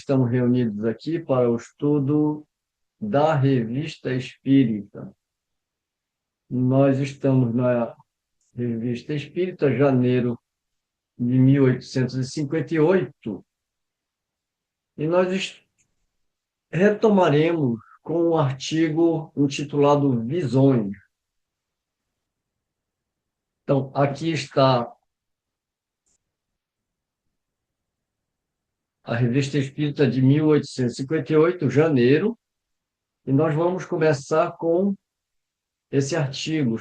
estamos reunidos aqui para o estudo da Revista Espírita. Nós estamos na Revista Espírita, janeiro de 1858, e nós retomaremos com um artigo intitulado Visões. Então, aqui está a Revista Espírita de 1858, janeiro, e nós vamos começar com esse artigo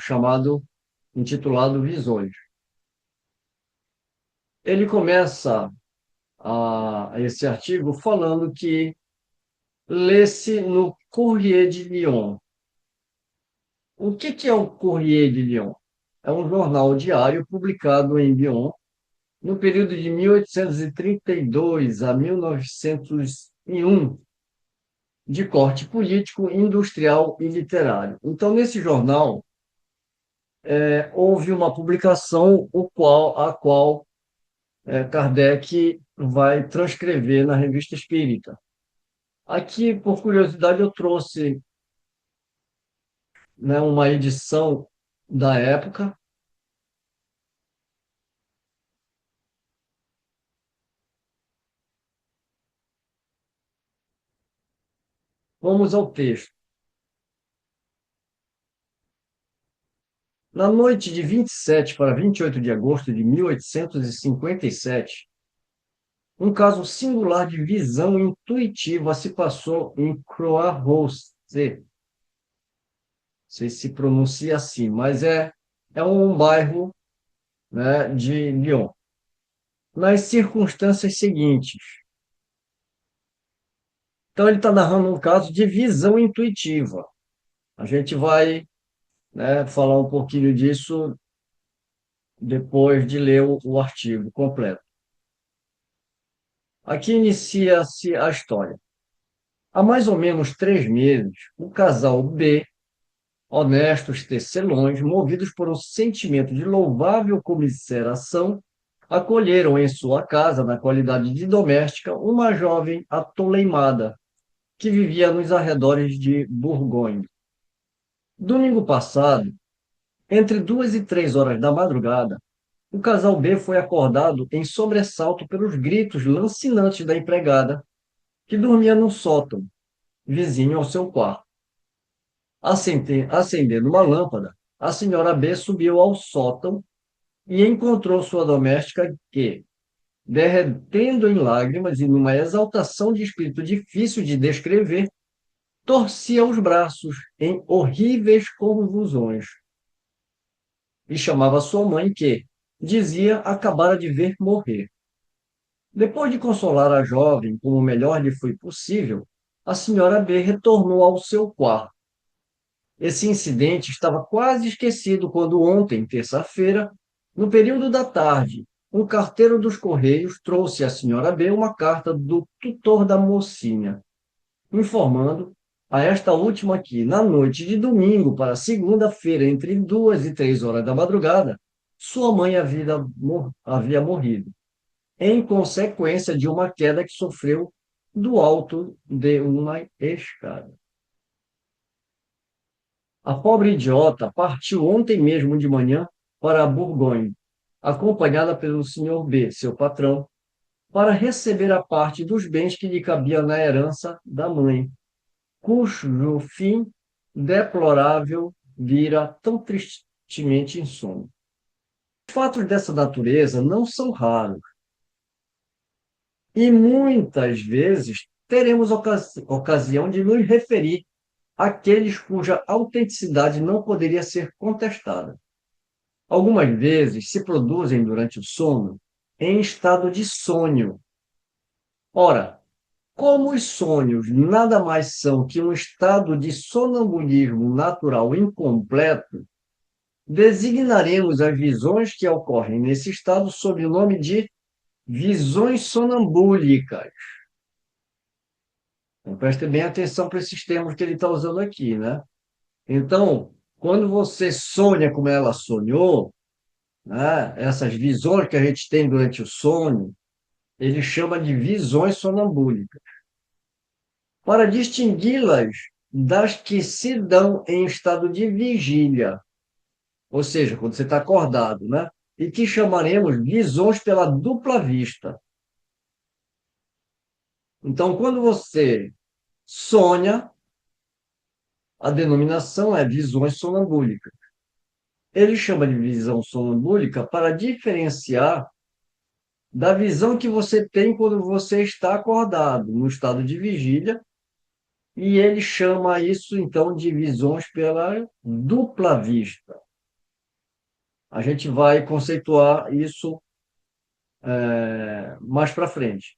intitulado Visões. Ele começa esse artigo falando que lê-se no Courrier de Lyon. O que é o Courrier de Lyon? É um jornal diário publicado em Lyon no período de 1832 a 1901, de corte político, industrial e literário. Então, nesse jornal, houve uma publicação a qual Kardec vai transcrever na Revista Espírita. Aqui, por curiosidade, eu trouxe, né, uma edição da época. Vamos ao texto. Na noite de 27 para 28 de agosto de 1857, um caso singular de visão intuitiva se passou em Croix-Rousse. Não sei se pronuncia assim, mas é um bairro, né, de Lyon. Nas circunstâncias seguintes. Então, ele está narrando um caso de visão intuitiva. A gente vai, né, falar um pouquinho disso depois de ler o artigo completo. Aqui inicia-se a história. Há mais ou menos 3 meses, o casal B, honestos tecelões, movidos por um sentimento de louvável comiseração, acolheram em sua casa, na qualidade de doméstica, uma jovem atoleimada, que vivia nos arredores de Bourgogne. Domingo passado, entre 2 e 3 horas da madrugada, o casal B foi acordado em sobressalto pelos gritos lancinantes da empregada, que dormia no sótão, vizinho ao seu quarto. Acendendo uma lâmpada, a senhora B subiu ao sótão e encontrou sua doméstica que, derretendo em lágrimas e numa exaltação de espírito difícil de descrever, torcia os braços em horríveis convulsões e chamava sua mãe que, dizia, acabara de ver morrer. Depois de consolar a jovem como melhor lhe foi possível, a senhora B retornou ao seu quarto. Esse incidente estava quase esquecido quando ontem, terça-feira, no período da tarde, um carteiro dos Correios trouxe à senhora B uma carta do tutor da mocinha, informando a esta última que, na noite de domingo para segunda-feira, entre 2 e 3 horas da madrugada, sua mãe havia morrido, em consequência de uma queda que sofreu do alto de uma escada. A pobre idiota partiu ontem mesmo de manhã para a Bourgogne, acompanhada pelo senhor B, seu patrão, para receber a parte dos bens que lhe cabia na herança da mãe, cujo fim deplorável vira tão tristemente insônia. Os fatos dessa natureza não são raros, e muitas vezes teremos ocasião de nos referir àqueles cuja autenticidade não poderia ser contestada. Algumas vezes se produzem durante o sono em estado de sonho. Ora, como os sonhos nada mais são que um estado de sonambulismo natural incompleto, designaremos as visões que ocorrem nesse estado sob o nome de visões sonambúlicas. Então, preste bem atenção para esses termos que ele está usando aqui, né? Então, quando você sonha como ela sonhou, né, essas visões que a gente tem durante o sono, ele chama de visões sonambúlicas. para distingui-las das que se dão em estado de vigília, ou seja, quando você está acordado, né? E que chamaremos visões pela dupla vista. Então, quando você sonha, a denominação é visões sonambúlicas. Ele chama de visão sonambúlica para diferenciar da visão que você tem quando você está acordado, no estado de vigília, e ele chama isso, então, de visões pela dupla vista. A gente vai conceituar isso mais para frente.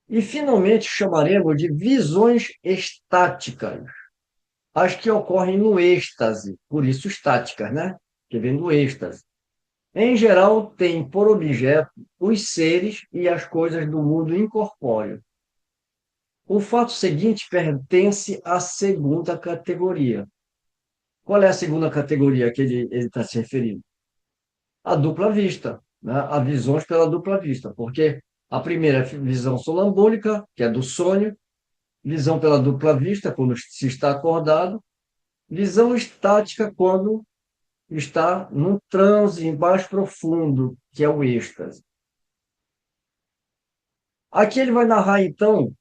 E, finalmente, chamaremos de visões estáticas, as que ocorrem no êxtase, por isso estáticas, né? Que vem do êxtase. Em geral, tem por objeto os seres e as coisas do mundo incorpóreo. O fato seguinte pertence à segunda categoria. Qual é a segunda categoria que ele está se referindo? A dupla vista, né? A visões pela dupla vista, porque a primeira é a visão sonambúlica, que é do sonho, visão pela dupla vista, quando se está acordado, visão estática, quando está num transe mais profundo, que é o êxtase. Aqui ele vai narrar, então,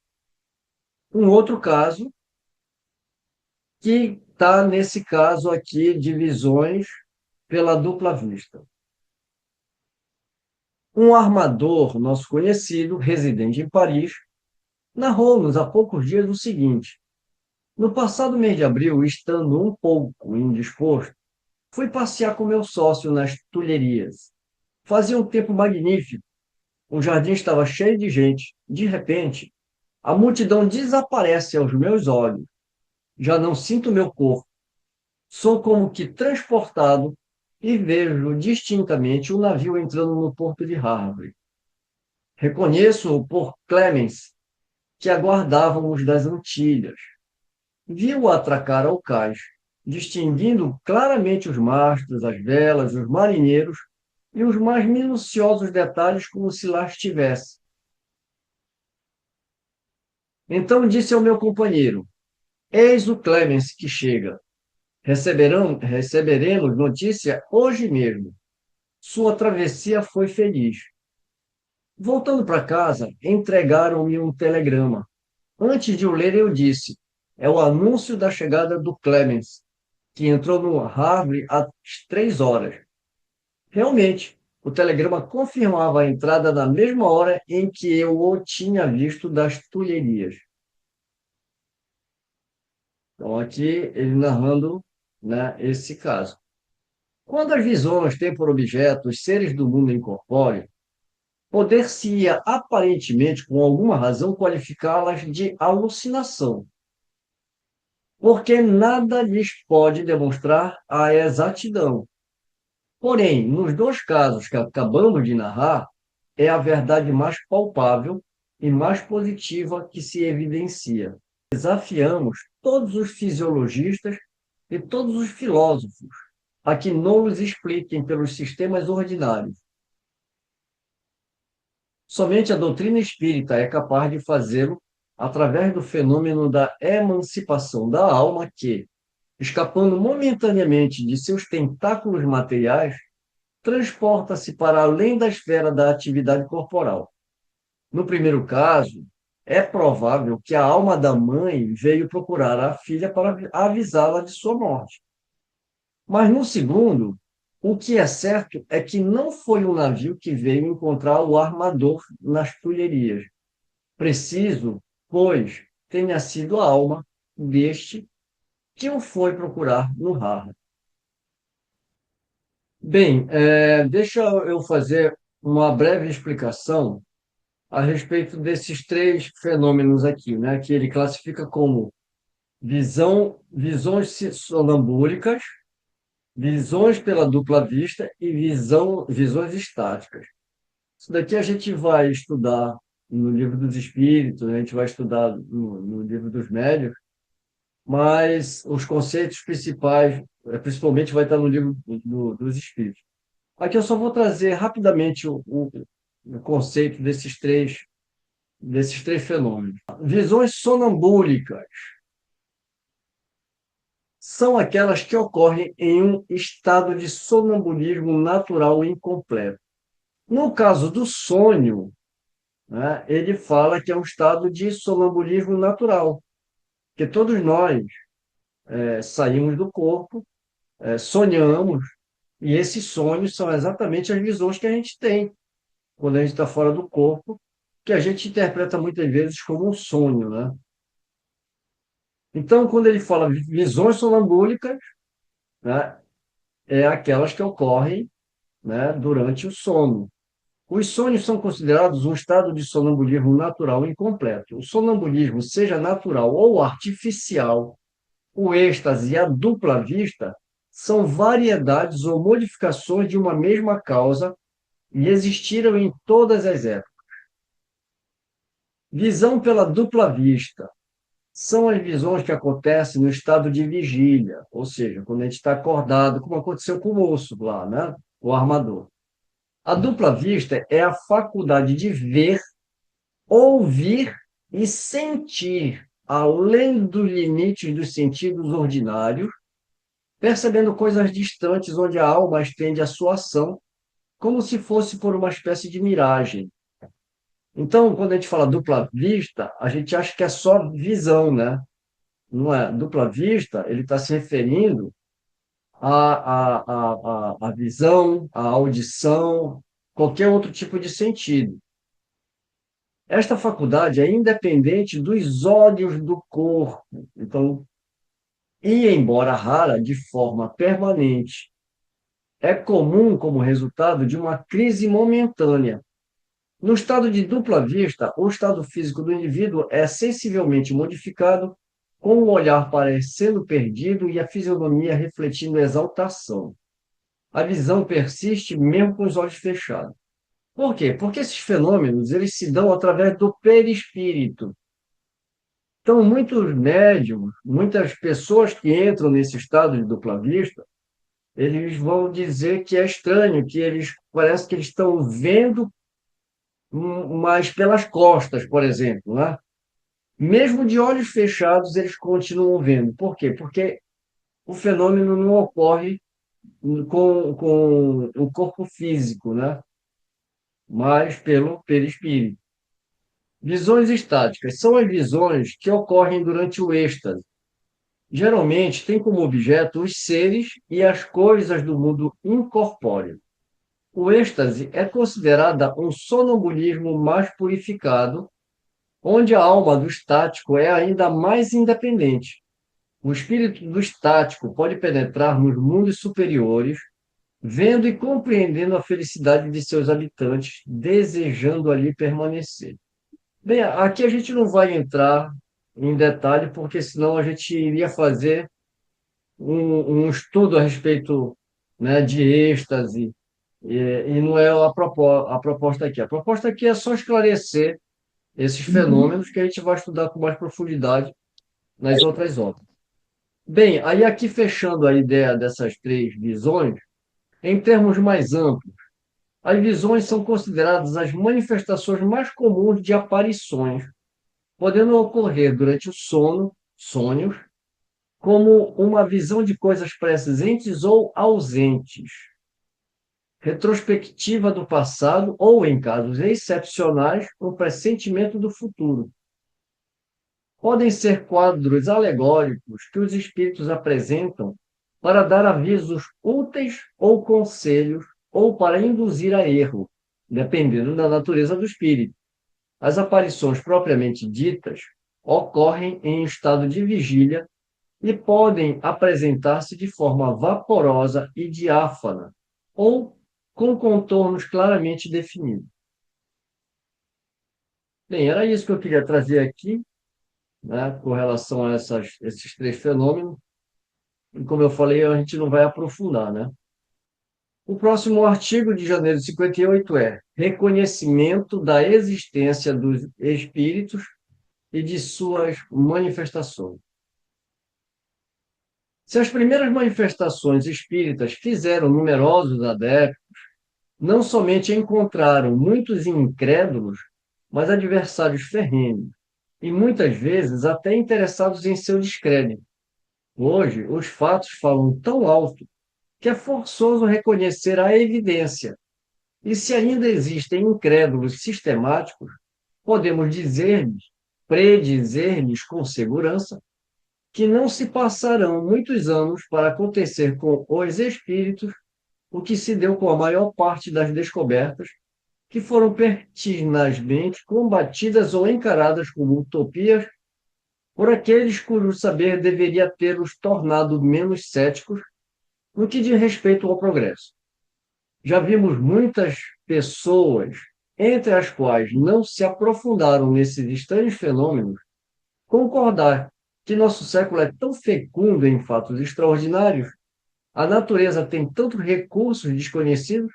um outro caso, que está nesse caso aqui de visões pela dupla vista. Um armador, nosso conhecido, residente em Paris, narrou-nos há poucos dias o seguinte: no passado mês de abril, estando um pouco indisposto, fui passear com meu sócio nas Tulherias. Fazia um tempo magnífico, o jardim estava cheio de gente. De repente, a multidão desaparece aos meus olhos. Já não sinto meu corpo. Sou como que transportado e vejo distintamente o navio entrando no porto de Harvard. Reconheço-o por Clemens, que aguardávamos das Antilhas. Vi-o atracar ao cais, distinguindo claramente os mastros, as velas, os marinheiros e os mais minuciosos detalhes como se lá estivesse. Então disse ao meu companheiro: Eis o Clemens que chega. Receberemos notícia hoje mesmo. Sua travessia foi feliz. Voltando para casa, entregaram-me um telegrama. Antes de o ler, eu disse: é o anúncio da chegada do Clemens, que entrou no Harvard às 3 horas. Realmente, o telegrama confirmava a entrada na mesma hora em que eu o tinha visto das Tulherias. Então, aqui ele narrando, né, esse caso. Quando as visões têm por objeto os seres do mundo incorpóreo, poder-se-ia aparentemente, com alguma razão, qualificá-las de alucinação, porque nada lhes pode demonstrar a exatidão. Porém, nos dois casos que acabamos de narrar, é a verdade mais palpável e mais positiva que se evidencia. Desafiamos todos os fisiologistas e todos os filósofos a que não os expliquem pelos sistemas ordinários. Somente a doutrina espírita é capaz de fazê-lo através do fenômeno da emancipação da alma que, escapando momentaneamente de seus tentáculos materiais, transporta-se para além da esfera da atividade corporal. No primeiro caso, é provável que a alma da mãe veio procurar a filha para avisá-la de sua morte. Mas no segundo, o que é certo é que não foi um navio que veio encontrar o armador nas Tulherias. Preciso, pois, tenha sido a alma deste que o foi procurar no Harra. Bem, deixa eu fazer uma breve explicação a respeito desses três fenômenos aqui, né, que ele classifica como visões sonambúlicas, visões pela dupla vista e visões estáticas. Isso daqui a gente vai estudar no Livro dos Espíritos, a gente vai estudar no Livro dos Médiuns, mas os conceitos principais, principalmente, vai estar no Livro dos Espíritos. Aqui eu só vou trazer rapidamente o conceito desses três desses três fenômenos. Visões sonambúlicas são aquelas que ocorrem em um estado de sonambulismo natural incompleto. No caso do sonho, né, ele fala que é um estado de sonambulismo natural, que todos nós saímos do corpo, sonhamos, e esses sonhos são exatamente as visões que a gente tem quando a gente está fora do corpo, que a gente interpreta muitas vezes como um sonho, né? Então, quando ele fala visões sonambúlicas, né, é aquelas que ocorrem, né, durante o sono. Os sonhos são considerados um estado de sonambulismo natural incompleto. O sonambulismo, seja natural ou artificial, o êxtase e a dupla vista são variedades ou modificações de uma mesma causa e existiram em todas as épocas. Visão pela dupla vista são as visões que acontecem no estado de vigília, ou seja, quando a gente está acordado, como aconteceu com o moço lá, né? O armador. A dupla vista é a faculdade de ver, ouvir e sentir, além dos limites dos sentidos ordinários, percebendo coisas distantes onde a alma estende a sua ação, como se fosse por uma espécie de miragem. Então, quando a gente fala dupla vista, a gente acha que é só visão, né? Não é? Dupla vista, ele está se referindo à visão, à audição, qualquer outro tipo de sentido. Esta faculdade é independente dos olhos do corpo. Então, e embora rara de forma permanente, é comum como resultado de uma crise momentânea. No estado de dupla vista, o estado físico do indivíduo é sensivelmente modificado, com o olhar parecendo perdido e a fisionomia refletindo exaltação. A visão persiste mesmo com os olhos fechados. Por quê? Porque esses fenômenos eles se dão através do perispírito. Então, muitos médiums, muitas pessoas que entram nesse estado de dupla vista, eles vão dizer que é estranho, que eles parece que eles estão vendo, mas pelas costas, por exemplo, né? Mesmo de olhos fechados, eles continuam vendo. Por quê? Porque o fenômeno não ocorre com o corpo físico, né? Mas pelo perispírito. Visões estáticas são as visões que ocorrem durante o êxtase. Geralmente tem como objeto os seres e as coisas do mundo incorpóreo. O êxtase é considerada um sonambulismo mais purificado, onde a alma do estático é ainda mais independente. O espírito do estático pode penetrar nos mundos superiores, vendo e compreendendo a felicidade de seus habitantes, desejando ali permanecer. Bem, aqui a gente não vai entrar em detalhe, porque senão a gente iria fazer um estudo a respeito, né, de êxtase, e não é a proposta aqui. A proposta aqui é só esclarecer esses fenômenos que a gente vai estudar com mais profundidade nas outras obras. Bem, aí aqui fechando a ideia dessas três visões, em termos mais amplos, as visões são consideradas as manifestações mais comuns de aparições, podendo ocorrer durante o sono, sonhos, como uma visão de coisas presentes ou ausentes, retrospectiva do passado ou, em casos excepcionais, um pressentimento do futuro. Podem ser quadros alegóricos que os espíritos apresentam para dar avisos úteis ou conselhos ou para induzir a erro, dependendo da natureza do espírito. As aparições propriamente ditas ocorrem em estado de vigília e podem apresentar-se de forma vaporosa e diáfana, ou com contornos claramente definidos. Bem, era isso que eu queria trazer aqui, né, com relação a esses três fenômenos. E como eu falei, a gente não vai aprofundar, né? O próximo artigo de janeiro de 58 é reconhecimento da existência dos espíritos e de suas manifestações. Se as primeiras manifestações espíritas fizeram numerosos adeptos, não somente encontraram muitos incrédulos, mas adversários ferrenhos, e muitas vezes até interessados em seu descrédito. Hoje, os fatos falam tão alto que é forçoso reconhecer a evidência. E se ainda existem incrédulos sistemáticos, podemos dizer-lhes, predizer-lhes com segurança, que não se passarão muitos anos para acontecer com os espíritos o que se deu com a maior parte das descobertas, que foram pertinazmente combatidas ou encaradas como utopias por aqueles cujo saber deveria tê-los tornado menos céticos no que diz respeito ao progresso. Já vimos muitas pessoas, entre as quais não se aprofundaram nesses estranhos fenômenos, concordar que nosso século é tão fecundo em fatos extraordinários, a natureza tem tantos recursos desconhecidos,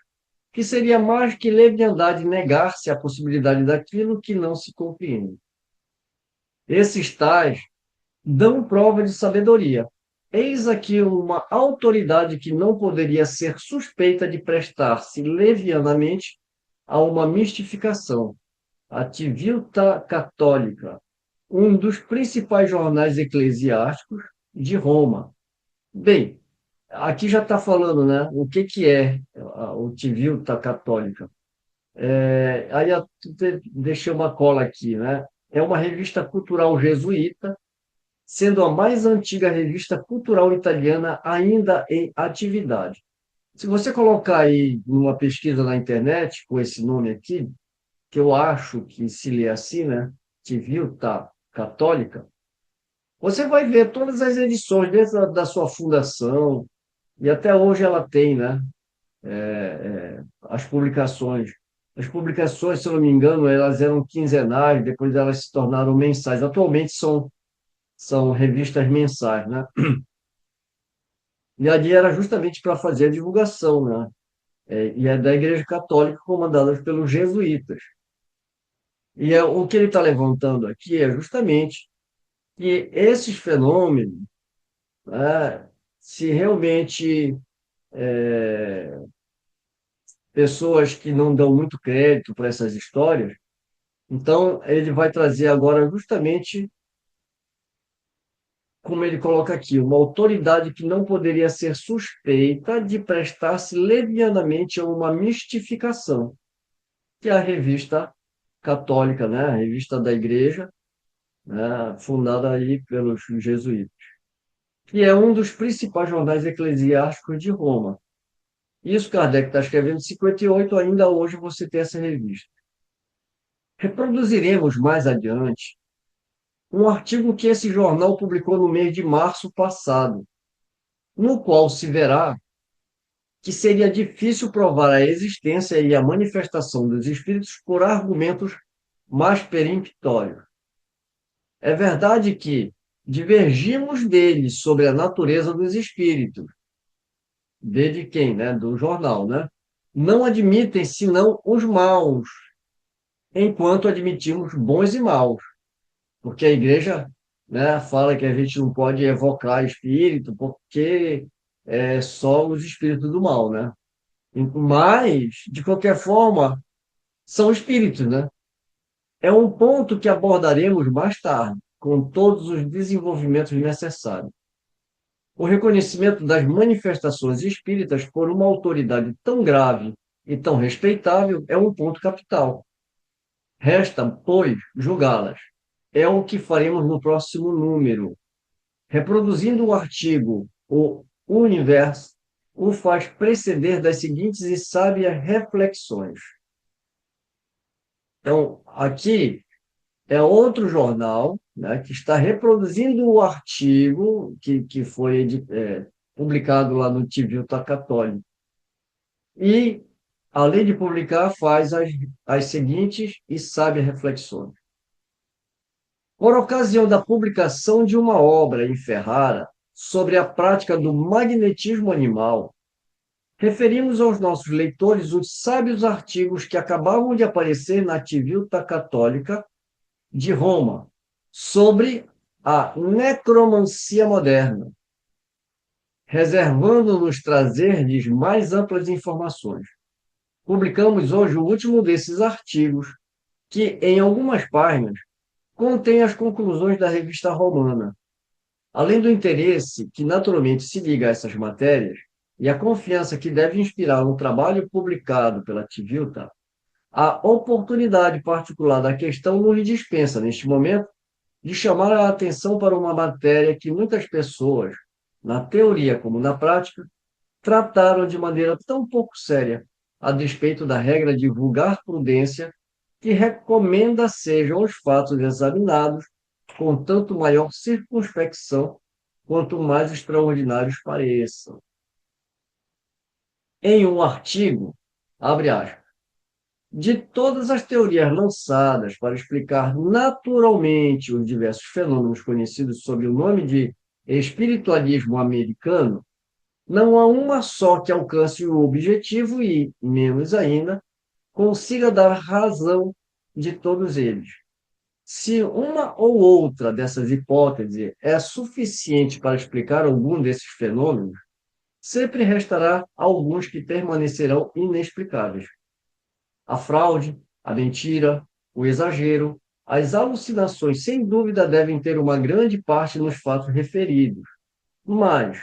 que seria mais que leviandade negar-se à possibilidade daquilo que não se compreende. Esses tais dão prova de sabedoria. Eis aqui uma autoridade que não poderia ser suspeita de prestar-se levianamente a uma mistificação. A Civiltà Católica, um dos principais jornais eclesiásticos de Roma. Bem, aqui já está falando, né? O que que é o Civiltà Católica? Aí eu deixei uma cola aqui, né? É uma revista cultural jesuíta, sendo a mais antiga revista cultural italiana ainda em atividade. Se você colocar aí numa pesquisa na internet com esse nome aqui, que eu acho que se lê assim, né? Civiltà Católica, você vai ver todas as edições desde da sua fundação, e até hoje ela tem, né? As publicações. As publicações, se eu não me engano, elas eram quinzenais, depois elas se tornaram mensais. Atualmente são revistas mensais, né? E ali era justamente para fazer a divulgação, né? E é da Igreja Católica, comandada pelos jesuítas. E o que ele está levantando aqui é justamente que esses fenômenos, né, se realmente pessoas que não dão muito crédito para essas histórias, então ele vai trazer agora justamente como ele coloca aqui, uma autoridade que não poderia ser suspeita de prestar-se levianamente a uma mistificação, que é a revista católica, né? A revista da Igreja, né? Fundada aí pelos jesuítas, que é um dos principais jornais eclesiásticos de Roma. Isso Kardec está escrevendo em 58, ainda hoje você tem essa revista. Reproduziremos mais adiante um artigo que esse jornal publicou no mês de março passado, no qual se verá que seria difícil provar a existência e a manifestação dos espíritos por argumentos mais peremptórios. É verdade que divergimos deles sobre a natureza dos espíritos, de quem, né? Do jornal, né? Não admitem senão os maus, enquanto admitimos bons e maus, porque a igreja, né, fala que a gente não pode evocar espírito, porque é só os espíritos do mal, né? Mas, de qualquer forma, são espíritos, né? É um ponto que abordaremos mais tarde, com todos os desenvolvimentos necessários. O reconhecimento das manifestações espíritas por uma autoridade tão grave e tão respeitável é um ponto capital. Resta, pois, julgá-las. É o que faremos no próximo número. Reproduzindo o artigo O Universo, o faz preceder das seguintes e sábias reflexões. Então, aqui é outro jornal, né, que está reproduzindo o artigo que foi publicado lá no Civiltà Católica. E, além de publicar, faz as seguintes e sábias reflexões. Por ocasião da publicação de uma obra em Ferrara sobre a prática do magnetismo animal, referimos aos nossos leitores os sábios artigos que acabavam de aparecer na Civiltà Católica de Roma sobre a necromancia moderna, reservando-nos trazer-lhes mais amplas informações. Publicamos hoje o último desses artigos, que, em algumas páginas, contém as conclusões da revista romana. Além do interesse que naturalmente se liga a essas matérias e a confiança que deve inspirar um trabalho publicado pela Civilta, a oportunidade particular da questão nos dispensa, neste momento, de chamar a atenção para uma matéria que muitas pessoas, na teoria como na prática, trataram de maneira tão pouco séria, a despeito da regra de vulgar prudência que recomenda sejam os fatos examinados com tanto maior circunspecção quanto mais extraordinários pareçam. Em um artigo, abre aspas, de todas as teorias lançadas para explicar naturalmente os diversos fenômenos conhecidos sob o nome de espiritualismo americano, não há uma só que alcance o objetivo e, menos ainda, consiga dar razão de todos eles. Se uma ou outra dessas hipóteses é suficiente para explicar algum desses fenômenos, sempre restará alguns que permanecerão inexplicáveis. A fraude, a mentira, o exagero, as alucinações, sem dúvida, devem ter uma grande parte nos fatos referidos. Mas,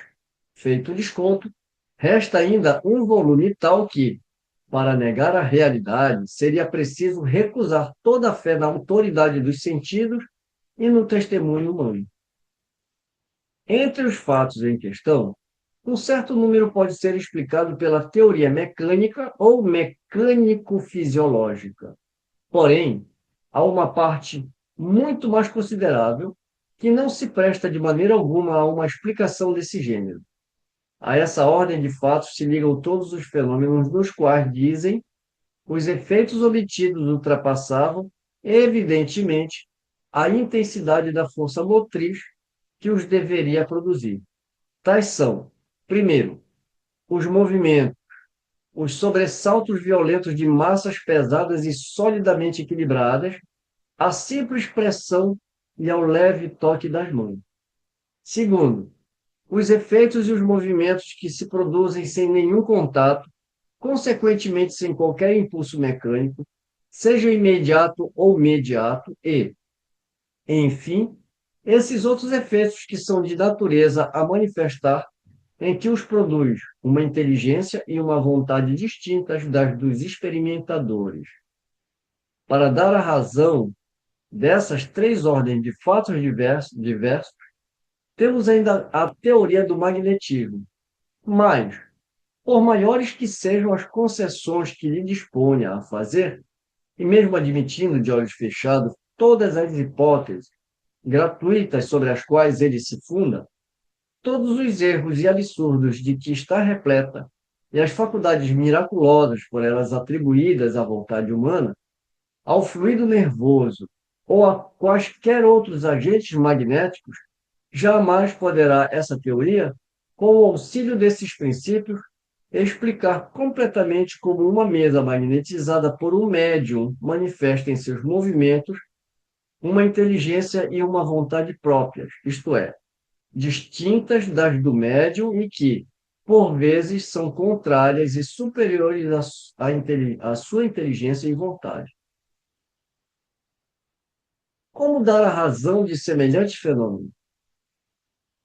feito o desconto, resta ainda um volume tal que, para negar a realidade, seria preciso recusar toda a fé na autoridade dos sentidos e no testemunho humano. Entre os fatos em questão, um certo número pode ser explicado pela teoria mecânica ou mecânico-fisiológica. Porém, há uma parte muito mais considerável que não se presta de maneira alguma a uma explicação desse gênero. A essa ordem de fatos se ligam todos os fenômenos nos quais, dizem, os efeitos obtidos ultrapassavam, evidentemente, a intensidade da força motriz que os deveria produzir. Tais são, primeiro, os movimentos, os sobressaltos violentos de massas pesadas e solidamente equilibradas, a simples pressão e ao leve toque das mãos. Segundo, os efeitos e os movimentos que se produzem sem nenhum contato, consequentemente sem qualquer impulso mecânico, seja imediato ou mediato, e, enfim, esses outros efeitos que são de natureza a manifestar em que os produz uma inteligência e uma vontade distintas das dos experimentadores. Para dar a razão dessas três ordens de fatos diversos, temos ainda a teoria do magnetismo. Mas, por maiores que sejam as concessões que lhe disponha a fazer, e mesmo admitindo de olhos fechados todas as hipóteses gratuitas sobre as quais ele se funda, todos os erros e absurdos de que está repleta e as faculdades miraculosas por elas atribuídas à vontade humana, ao fluido nervoso ou a quaisquer outros agentes magnéticos, jamais poderá essa teoria, com o auxílio desses princípios, explicar completamente como uma mesa magnetizada por um médium manifesta em seus movimentos uma inteligência e uma vontade próprias, isto é, distintas das do médium e que, por vezes, são contrárias e superiores à sua inteligência e vontade. Como dar a razão de semelhante fenômeno?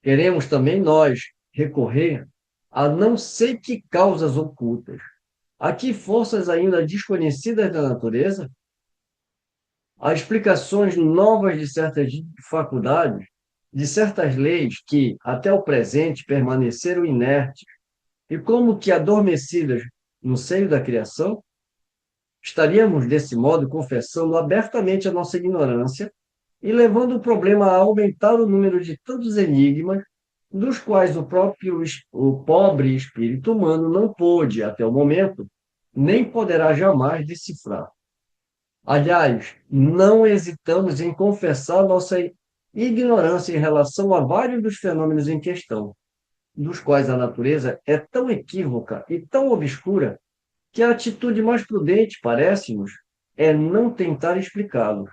Queremos também nós recorrer a não sei que causas ocultas, a que forças ainda desconhecidas da natureza, a explicações novas de certas faculdades, de certas leis que, até o presente, permaneceram inertes e como que adormecidas no seio da criação, estaríamos, desse modo, confessando abertamente a nossa ignorância e levando o problema a aumentar o número de tantos enigmas dos quais o pobre espírito humano não pôde, até o momento, nem poderá jamais decifrar. Aliás, não hesitamos em confessar nossa ignorância em relação a vários dos fenômenos em questão, dos quais a natureza é tão equívoca e tão obscura que a atitude mais prudente, parece-nos, é não tentar explicá-los.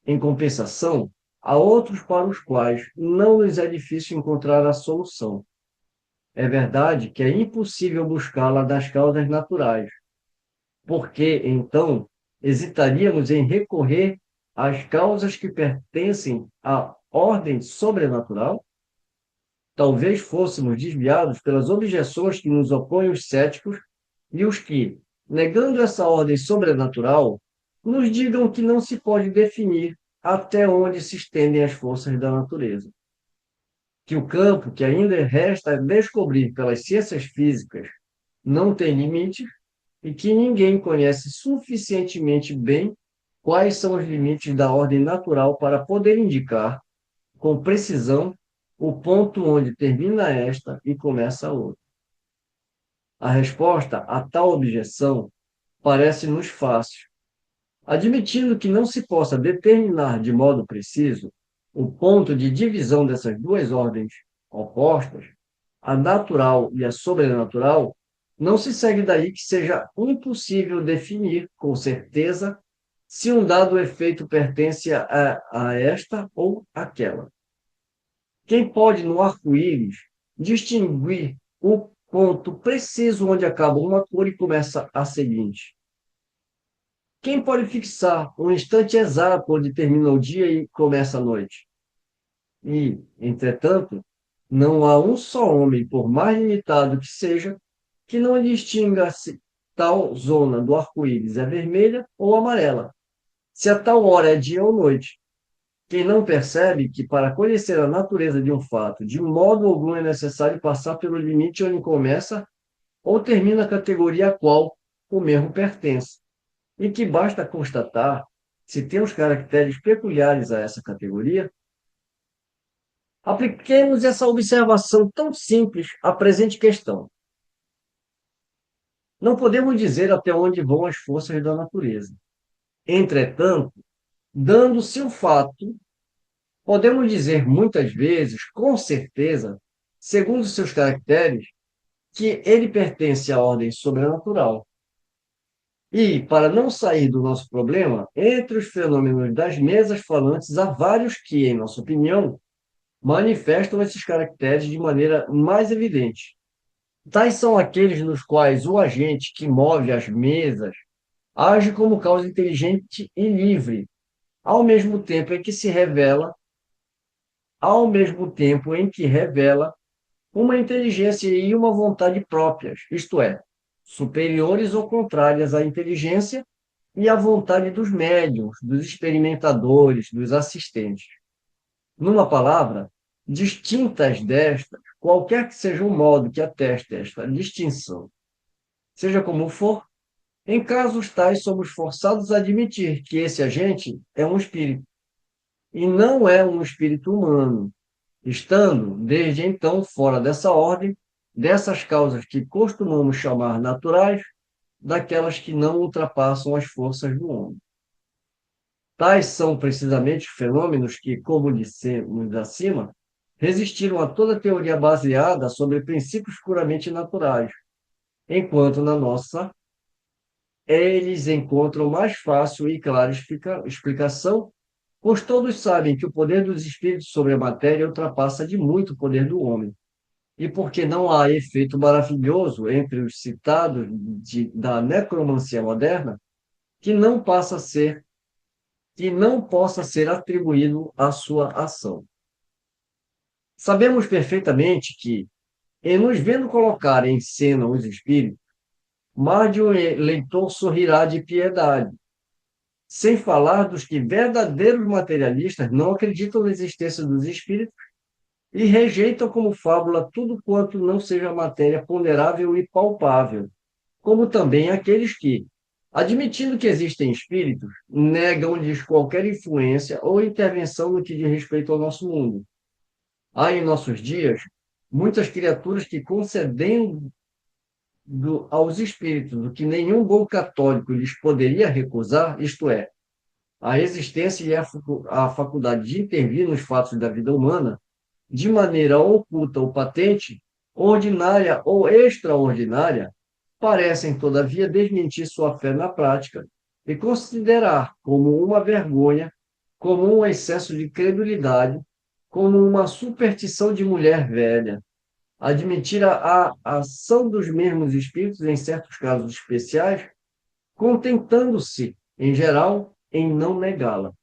Em compensação, há outros para os quais não nos é difícil encontrar a solução. É verdade que é impossível buscá-la nas causas naturais, porque, então, hesitaríamos em recorrer às causas que pertencem à ordem sobrenatural? Talvez fôssemos desviados pelas objeções que nos opõem os céticos e os que, negando essa ordem sobrenatural, nos digam que não se pode definir até onde se estendem as forças da natureza. Que o campo que ainda resta descobrir pelas ciências físicas não tem limites e que ninguém conhece suficientemente bem quais são os limites da ordem natural para poder indicar, com precisão, o ponto onde termina esta e começa a outra. A resposta a tal objeção parece-nos fácil. Admitindo que não se possa determinar de modo preciso o ponto de divisão dessas duas ordens opostas, a natural e a sobrenatural, não se segue daí que seja impossível definir com certeza se um dado efeito pertence a esta ou aquela. Quem pode, no arco-íris, distinguir o ponto preciso onde acaba uma cor e começa a seguinte? Quem pode fixar um instante exato onde termina o dia e começa a noite? E, entretanto, não há um só homem, por mais limitado que seja, que não distinga se tal zona do arco-íris é vermelha ou amarela, se a tal hora é dia ou noite. Quem não percebe que, para conhecer a natureza de um fato, de modo algum é necessário passar pelo limite onde começa ou termina a categoria a qual o mesmo pertence, e que basta constatar se tem os caracteres peculiares a essa categoria? Apliquemos essa observação tão simples à presente questão. Não podemos dizer até onde vão as forças da natureza. Entretanto, dando-se o fato, podemos dizer muitas vezes, com certeza, segundo seus caracteres, que ele pertence à ordem sobrenatural. E, para não sair do nosso problema, entre os fenômenos das mesas falantes, há vários que, em nossa opinião, manifestam esses caracteres de maneira mais evidente. Tais são aqueles nos quais o agente que move as mesas age como causa inteligente e livre, ao mesmo tempo em que se revela, ao mesmo tempo em que revela uma inteligência e uma vontade próprias, isto é, superiores ou contrárias à inteligência e à vontade dos médiuns, dos experimentadores, dos assistentes. Numa palavra, distintas destas, qualquer que seja o modo que ateste esta distinção. Seja como for, em casos tais somos forçados a admitir que esse agente é um espírito, e não é um espírito humano, estando, desde então, fora dessa ordem, dessas causas que costumamos chamar naturais, daquelas que não ultrapassam as forças do homem. Tais são precisamente os fenômenos que, como dissemos acima, resistiram a toda teoria baseada sobre princípios puramente naturais, enquanto na nossa eles encontram mais fácil e clara explicação, pois todos sabem que o poder dos espíritos sobre a matéria ultrapassa de muito o poder do homem. E porque não há efeito maravilhoso entre os citados da necromancia moderna que não passa a ser que não possa ser atribuído à sua ação. Sabemos perfeitamente que, em nos vendo colocar em cena os espíritos, mais de um leitor sorrirá de piedade, sem falar dos que verdadeiros materialistas não acreditam na existência dos espíritos e rejeitam como fábula tudo quanto não seja matéria ponderável e palpável, como também aqueles que, admitindo que existem espíritos, negam-lhes qualquer influência ou intervenção no que diz respeito ao nosso mundo. Há em nossos dias muitas criaturas que concedendo aos espíritos o que nenhum bom católico lhes poderia recusar, isto é, a existência e a faculdade de intervir nos fatos da vida humana, de maneira oculta ou patente, ordinária ou extraordinária, parecem, todavia, desmentir sua fé na prática e considerar como uma vergonha, como um excesso de credulidade, como uma superstição de mulher velha, admitir a ação dos mesmos espíritos em certos casos especiais, contentando-se em geral, em não negá-la.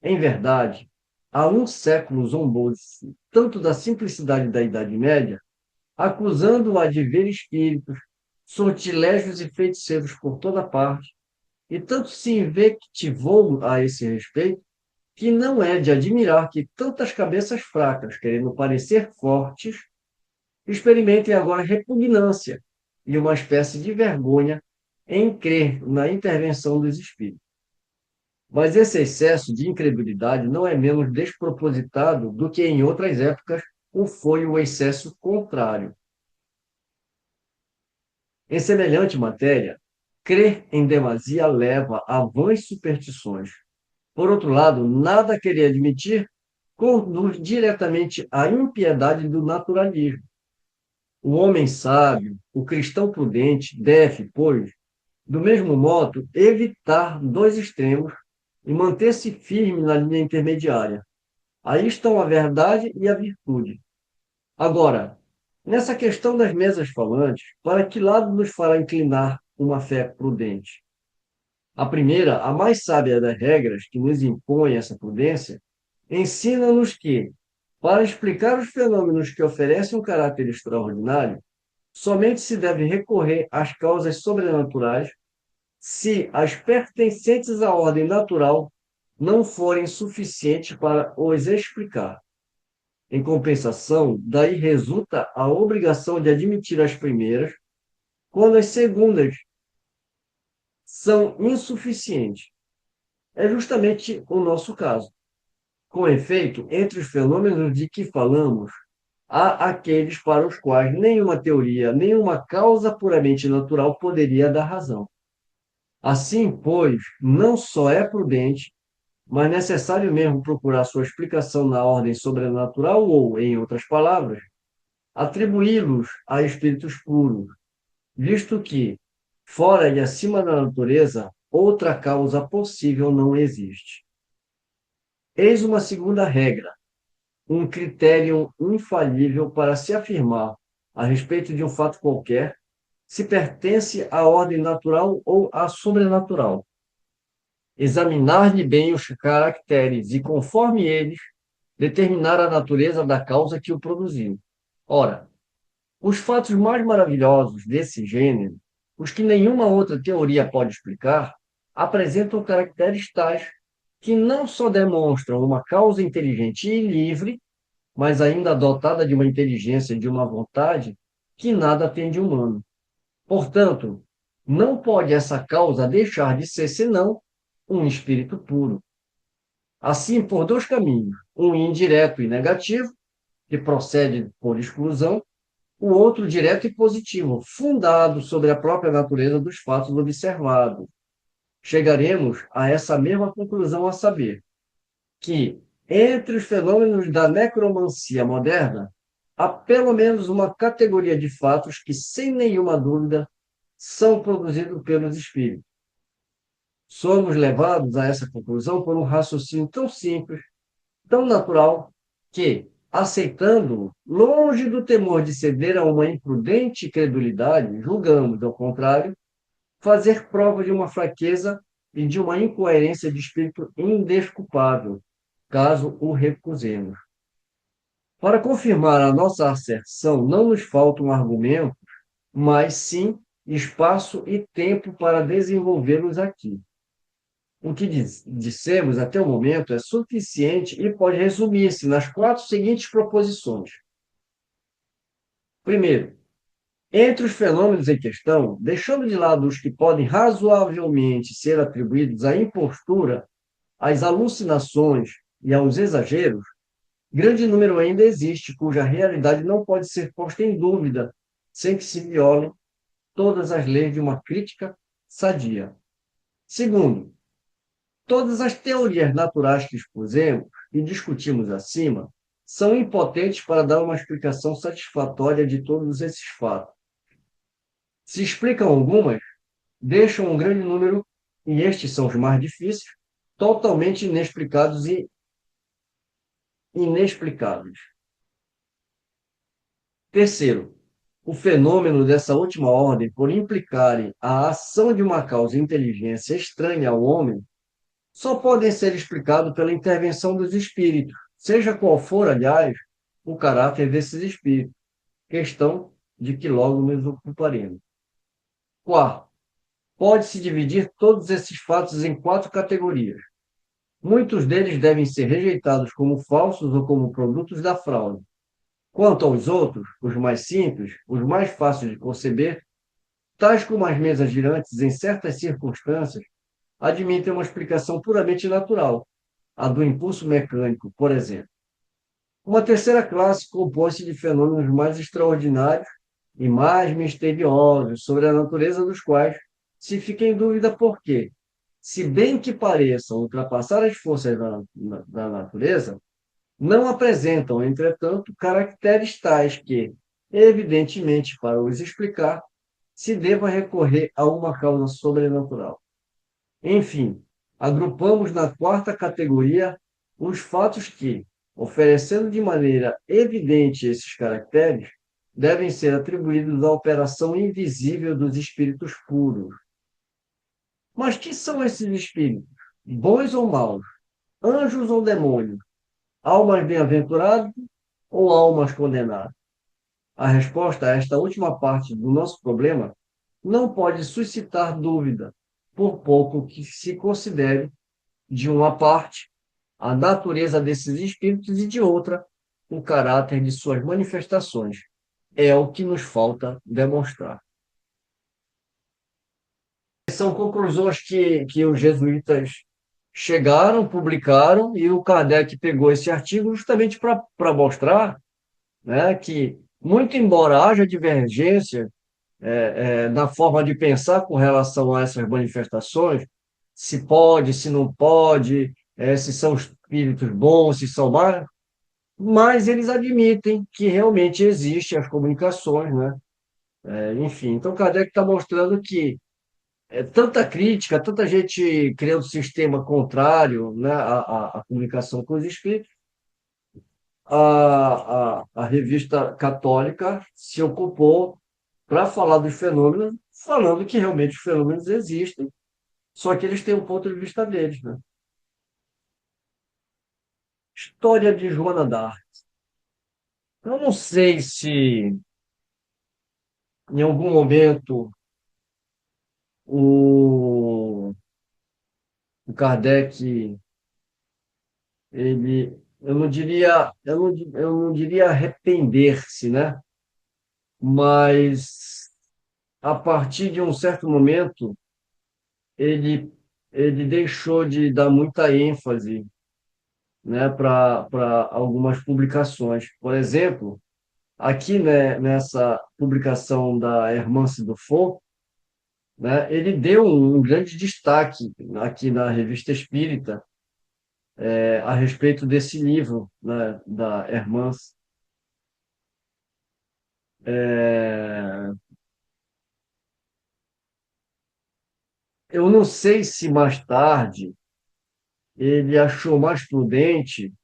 Em verdade, há um século zombou-se tanto da simplicidade da Idade Média, acusando-a de ver espíritos, sortilégios e feiticeiros por toda parte, e tanto se invectivou a esse respeito, que não é de admirar que tantas cabeças fracas, querendo parecer fortes, experimentem agora repugnância e uma espécie de vergonha em crer na intervenção dos espíritos. Mas esse excesso de incredulidade não é menos despropositado do que em outras épocas o foi o excesso contrário. Em semelhante matéria, crer em demasia leva a vãs superstições. Por outro lado, nada querer admitir conduz diretamente à impiedade do naturalismo. O homem sábio, o cristão prudente, deve, pois, do mesmo modo, evitar dois extremos e manter-se firme na linha intermediária. Aí estão a verdade e a virtude. Agora, nessa questão das mesas falantes, para que lado nos fará inclinar uma fé prudente? A primeira, a mais sábia das regras que nos impõe essa prudência, ensina-nos que, para explicar os fenômenos que oferecem um caráter extraordinário, somente se deve recorrer às causas sobrenaturais se as pertencentes à ordem natural não forem suficientes para os explicar. Em compensação, daí resulta a obrigação de admitir as primeiras, quando as segundas são insuficientes. É justamente o nosso caso. Com efeito, entre os fenômenos de que falamos, há aqueles para os quais nenhuma teoria, nenhuma causa puramente natural poderia dar razão. Assim, pois, não só é prudente, mas necessário mesmo procurar sua explicação na ordem sobrenatural ou, em outras palavras, atribuí-los a espíritos puros, visto que, fora e acima da natureza, outra causa possível não existe. Eis uma segunda regra, um critério infalível para se afirmar a respeito de um fato qualquer, se pertence à ordem natural ou à sobrenatural. Examinar-lhe bem os caracteres e, conforme eles, determinar a natureza da causa que o produziu. Ora, os fatos mais maravilhosos desse gênero, os que nenhuma outra teoria pode explicar, apresentam caracteres tais que não só demonstram uma causa inteligente e livre, mas ainda dotada de uma inteligência e de uma vontade que nada tem de humano. Portanto, não pode essa causa deixar de ser senão um espírito puro. Assim, por dois caminhos, um indireto e negativo, que procede por exclusão, o outro direto e positivo, fundado sobre a própria natureza dos fatos observados. Chegaremos a essa mesma conclusão, a saber, que, entre os fenômenos da necromancia moderna, há pelo menos uma categoria de fatos que, sem nenhuma dúvida, são produzidos pelos espíritos. Somos levados a essa conclusão por um raciocínio tão simples, tão natural, que, aceitando-o, longe do temor de ceder a uma imprudente credulidade, julgamos, ao contrário, fazer prova de uma fraqueza e de uma incoerência de espírito indesculpável, caso o recusemos. Para confirmar a nossa asserção, não nos faltam argumentos, mas sim espaço e tempo para desenvolvê-los aqui. O que dissemos até o momento é suficiente e pode resumir-se nas quatro seguintes proposições. Primeiro, entre os fenômenos em questão, deixando de lado os que podem razoavelmente ser atribuídos à impostura, às alucinações e aos exageros, grande número ainda existe cuja realidade não pode ser posta em dúvida, sem que se violem todas as leis de uma crítica sadia. Segundo, todas as teorias naturais que expusemos e discutimos acima são impotentes para dar uma explicação satisfatória de todos esses fatos. Se explicam algumas, deixam um grande número, e estes são os mais difíceis, totalmente inexplicados e inexplicáveis. Terceiro, o fenômeno dessa última ordem, por implicarem a ação de uma causa e inteligência estranha ao homem, só podem ser explicados pela intervenção dos espíritos, seja qual for, aliás, o caráter desses espíritos, questão de que logo nos ocuparemos. Quarto, pode-se dividir todos esses fatos em quatro categorias. Muitos deles devem ser rejeitados como falsos ou como produtos da fraude. Quanto aos outros, os mais simples, os mais fáceis de conceber, tais como as mesas girantes em certas circunstâncias, admitem uma explicação puramente natural, a do impulso mecânico, por exemplo. Uma terceira classe compõe-se de fenômenos mais extraordinários e mais misteriosos, sobre a natureza dos quais se fica em dúvida por quê. Se bem que pareçam ultrapassar as forças da natureza, não apresentam, entretanto, caracteres tais que, evidentemente, para os explicar, se deva recorrer a uma causa sobrenatural. Enfim, agrupamos na quarta categoria os fatos que, oferecendo de maneira evidente esses caracteres, devem ser atribuídos à operação invisível dos espíritos puros. Mas que são esses espíritos? Bons ou maus? Anjos ou demônios? Almas bem-aventuradas ou almas condenadas? A resposta a esta última parte do nosso problema não pode suscitar dúvida, por pouco que se considere, de uma parte, a natureza desses espíritos e de outra, o caráter de suas manifestações. É o que nos falta demonstrar. São conclusões que os jesuítas chegaram, publicaram, e o Kardec pegou esse artigo justamente para mostrar, né, que, muito embora haja divergência na forma de pensar com relação a essas manifestações, se pode, se não pode, se são espíritos bons, se são maus, mas eles admitem que realmente existem as comunicações, né? Enfim, então Kardec está mostrando que tanta crítica, tanta gente criando sistema contrário, né, à comunicação com os espíritos, a revista católica se ocupou para falar dos fenômenos, falando que realmente os fenômenos existem, só que eles têm um ponto de vista deles, né? História de Joana d'Arc. Eu não sei se em algum momento o, o Kardec, ele, eu não diria arrepender-se, né? Mas a partir de um certo momento ele ele deixou de dar muita ênfase, né, para algumas publicações. Por exemplo, aqui, né, nessa publicação da Hermance do Fou, né, ele deu um grande destaque aqui na Revista Espírita, a respeito desse livro, né, da Hermance. É, eu não sei se mais tarde ele achou mais prudente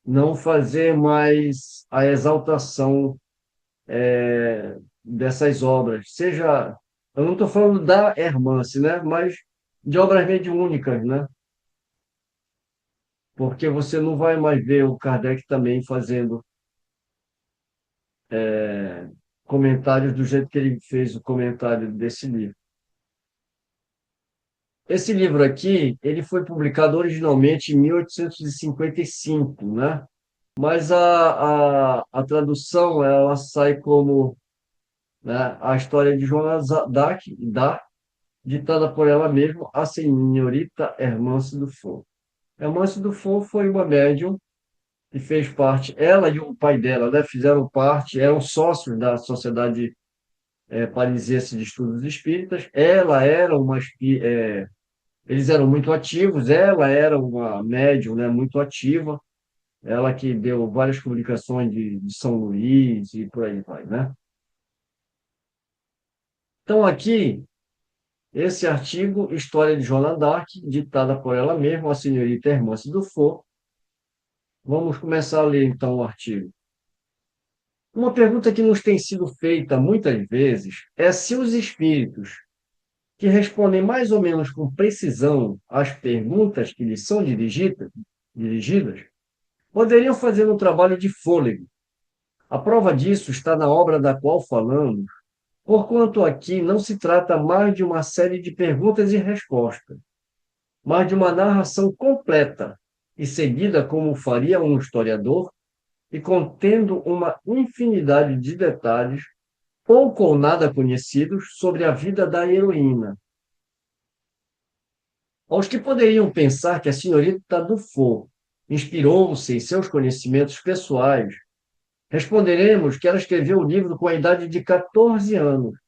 não fazer mais a exaltação dessas obras, seja, eu não estou falando da Hermance, né, mas de obras mediúnicas, né? Porque você não vai mais ver o Kardec também fazendo comentários do jeito que ele fez o comentário desse livro. Esse livro aqui, ele foi publicado originalmente em 1855, né? Mas a tradução, ela sai como, né, a história de Joana d'Arc, ditada por ela mesma, a senhorita Hermance do Fogo. Hermance do Fogo foi uma médium que fez parte, ela e o pai dela, né, fizeram parte, eram sócios da Sociedade Parisiense de Estudos Espíritas. Ela era eles eram muito ativos, ela era uma médium, né, muito ativa, ela que deu várias publicações de São Luís e por aí vai, né? Então, aqui, esse artigo, História de Joana d'Arc, ditada por ela mesma, a senhorita Hermance Dufour. Vamos começar a ler, então, o artigo. Uma pergunta que nos tem sido feita muitas vezes é se os espíritos, que respondem mais ou menos com precisão às perguntas que lhes são dirigidas, poderiam fazer um trabalho de fôlego. A prova disso está na obra da qual falamos, porquanto aqui não se trata mais de uma série de perguntas e respostas, mas de uma narração completa e seguida como faria um historiador e contendo uma infinidade de detalhes pouco ou nada conhecidos sobre a vida da heroína. Aos que poderiam pensar que a senhorita Dufour inspirou-se em seus conhecimentos pessoais, responderemos que ela escreveu o livro com a idade de 14 anos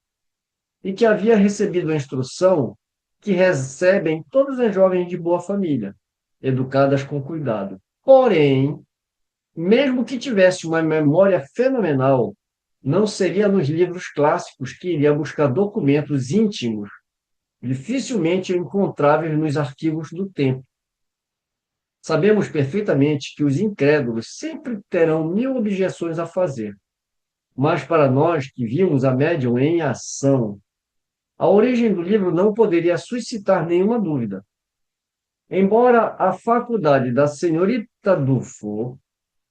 e que havia recebido a instrução que recebem todas as jovens de boa família, educadas com cuidado. Porém, mesmo que tivesse uma memória fenomenal, não seria nos livros clássicos que iria buscar documentos íntimos, dificilmente encontráveis nos arquivos do tempo. Sabemos perfeitamente que os incrédulos sempre terão mil objeções a fazer, mas para nós que vimos a médium em ação, a origem do livro não poderia suscitar nenhuma dúvida. Embora a faculdade da senhorita Dufour